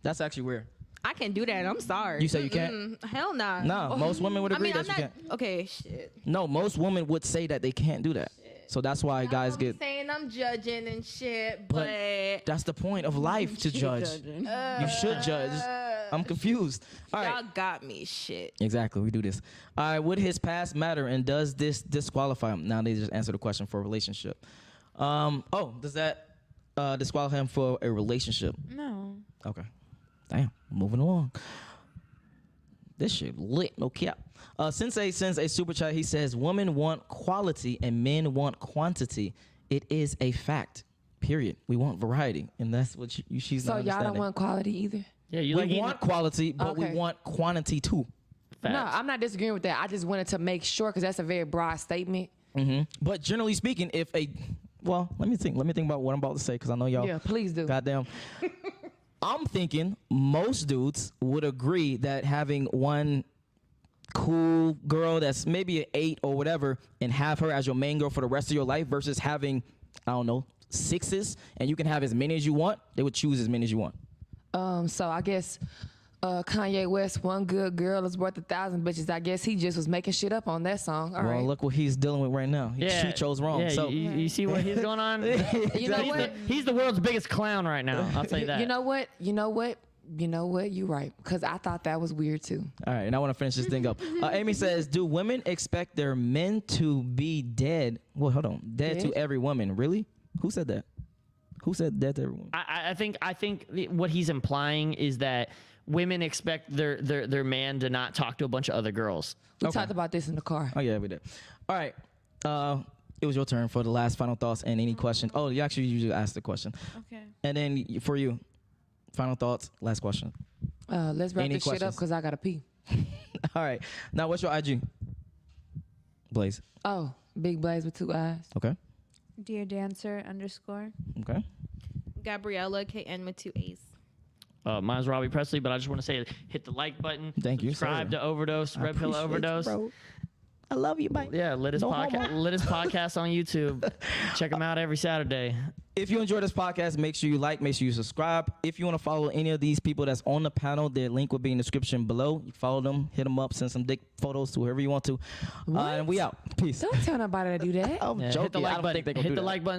That's actually weird. I can't do that. I'm sorry. You say you can't? Hell nah. No, most women would I agree mean, I'm that you not. can't. Okay, shit. No, most women would say that they can't do that. So that's why guys I'm get. saying I'm judging and shit, But but that's the point of life to judge. You should judge. I'm confused. All right. y'all got me. Shit. Exactly. We do this. All right. Would his past matter, and does this disqualify him? Now they just answer the question for a relationship. Does that disqualify him for a relationship? No. Okay. Damn. Moving along. This shit lit. No cap. Sensei sends a super chat. He says, "Women want quality and men want quantity. It is a fact. Period. We want variety, and that's what she's So not y'all don't understanding. want quality either? Yeah, you We want quality, but we Okay. want quantity too. No, I'm not disagreeing with that. I just wanted to make sure because that's a very broad statement. But generally speaking, let me think about what I'm about to say because I know y'all. Yeah, please do. Goddamn. I'm thinking most dudes would agree that having one cool girl that's maybe an 8 or whatever and have her as your main girl for the rest of your life versus having, I don't know, 6s and you can have as many as you want, they would choose as many as you want. So I guess Kanye West, one good girl is worth 1,000 bitches. I guess he just was making shit up on that song. All right. Well, look what he's dealing with right now. She chose wrong. Yeah, so you see what he's going on? You know what? He's the world's biggest clown right now. I'll tell you that. You know what? You're right. Because I thought that was weird too. All right, and I want to finish this thing up. Amy says, "Do women expect their men to be dead? Well, hold on, dead to Dead? every woman? Really? Who said that? Who said dead to every woman? I think what he's implying is that women expect their man to not talk to a bunch of other girls. We talked about this in the car. Oh yeah, we did. All right, it was your turn for the last final thoughts and any question. Oh, you actually usually ask the question, Okay. and then for you, final thoughts, last question. Let's wrap Any this shit up questions? because I got to pee. All right, now what's your IG? Blaze. Oh, Big Blaze with 2 eyes. Okay. Dear Dancer _ Okay. Gabriella KN with 2 A's. Mine's Robbie Presley, but I just want to say, hit the like button. Thank you, Subscribe sir. to Overdose, Red Pill Appreciate you, Overdose. bro. I love you, bye. Yeah, latest No podcast. homo. Latest podcast on YouTube. Check them out every Saturday. If you enjoy this podcast, make sure you like, make sure you subscribe. If you want to follow any of these people that's on the panel, their link will be in the description below. You follow them, hit them up, send some dick photos to whoever you want to. And we out. Peace. Don't tell nobody to do that. I'm Yeah, joking. hit the I like don't button. think they gonna Hit do the that. like button.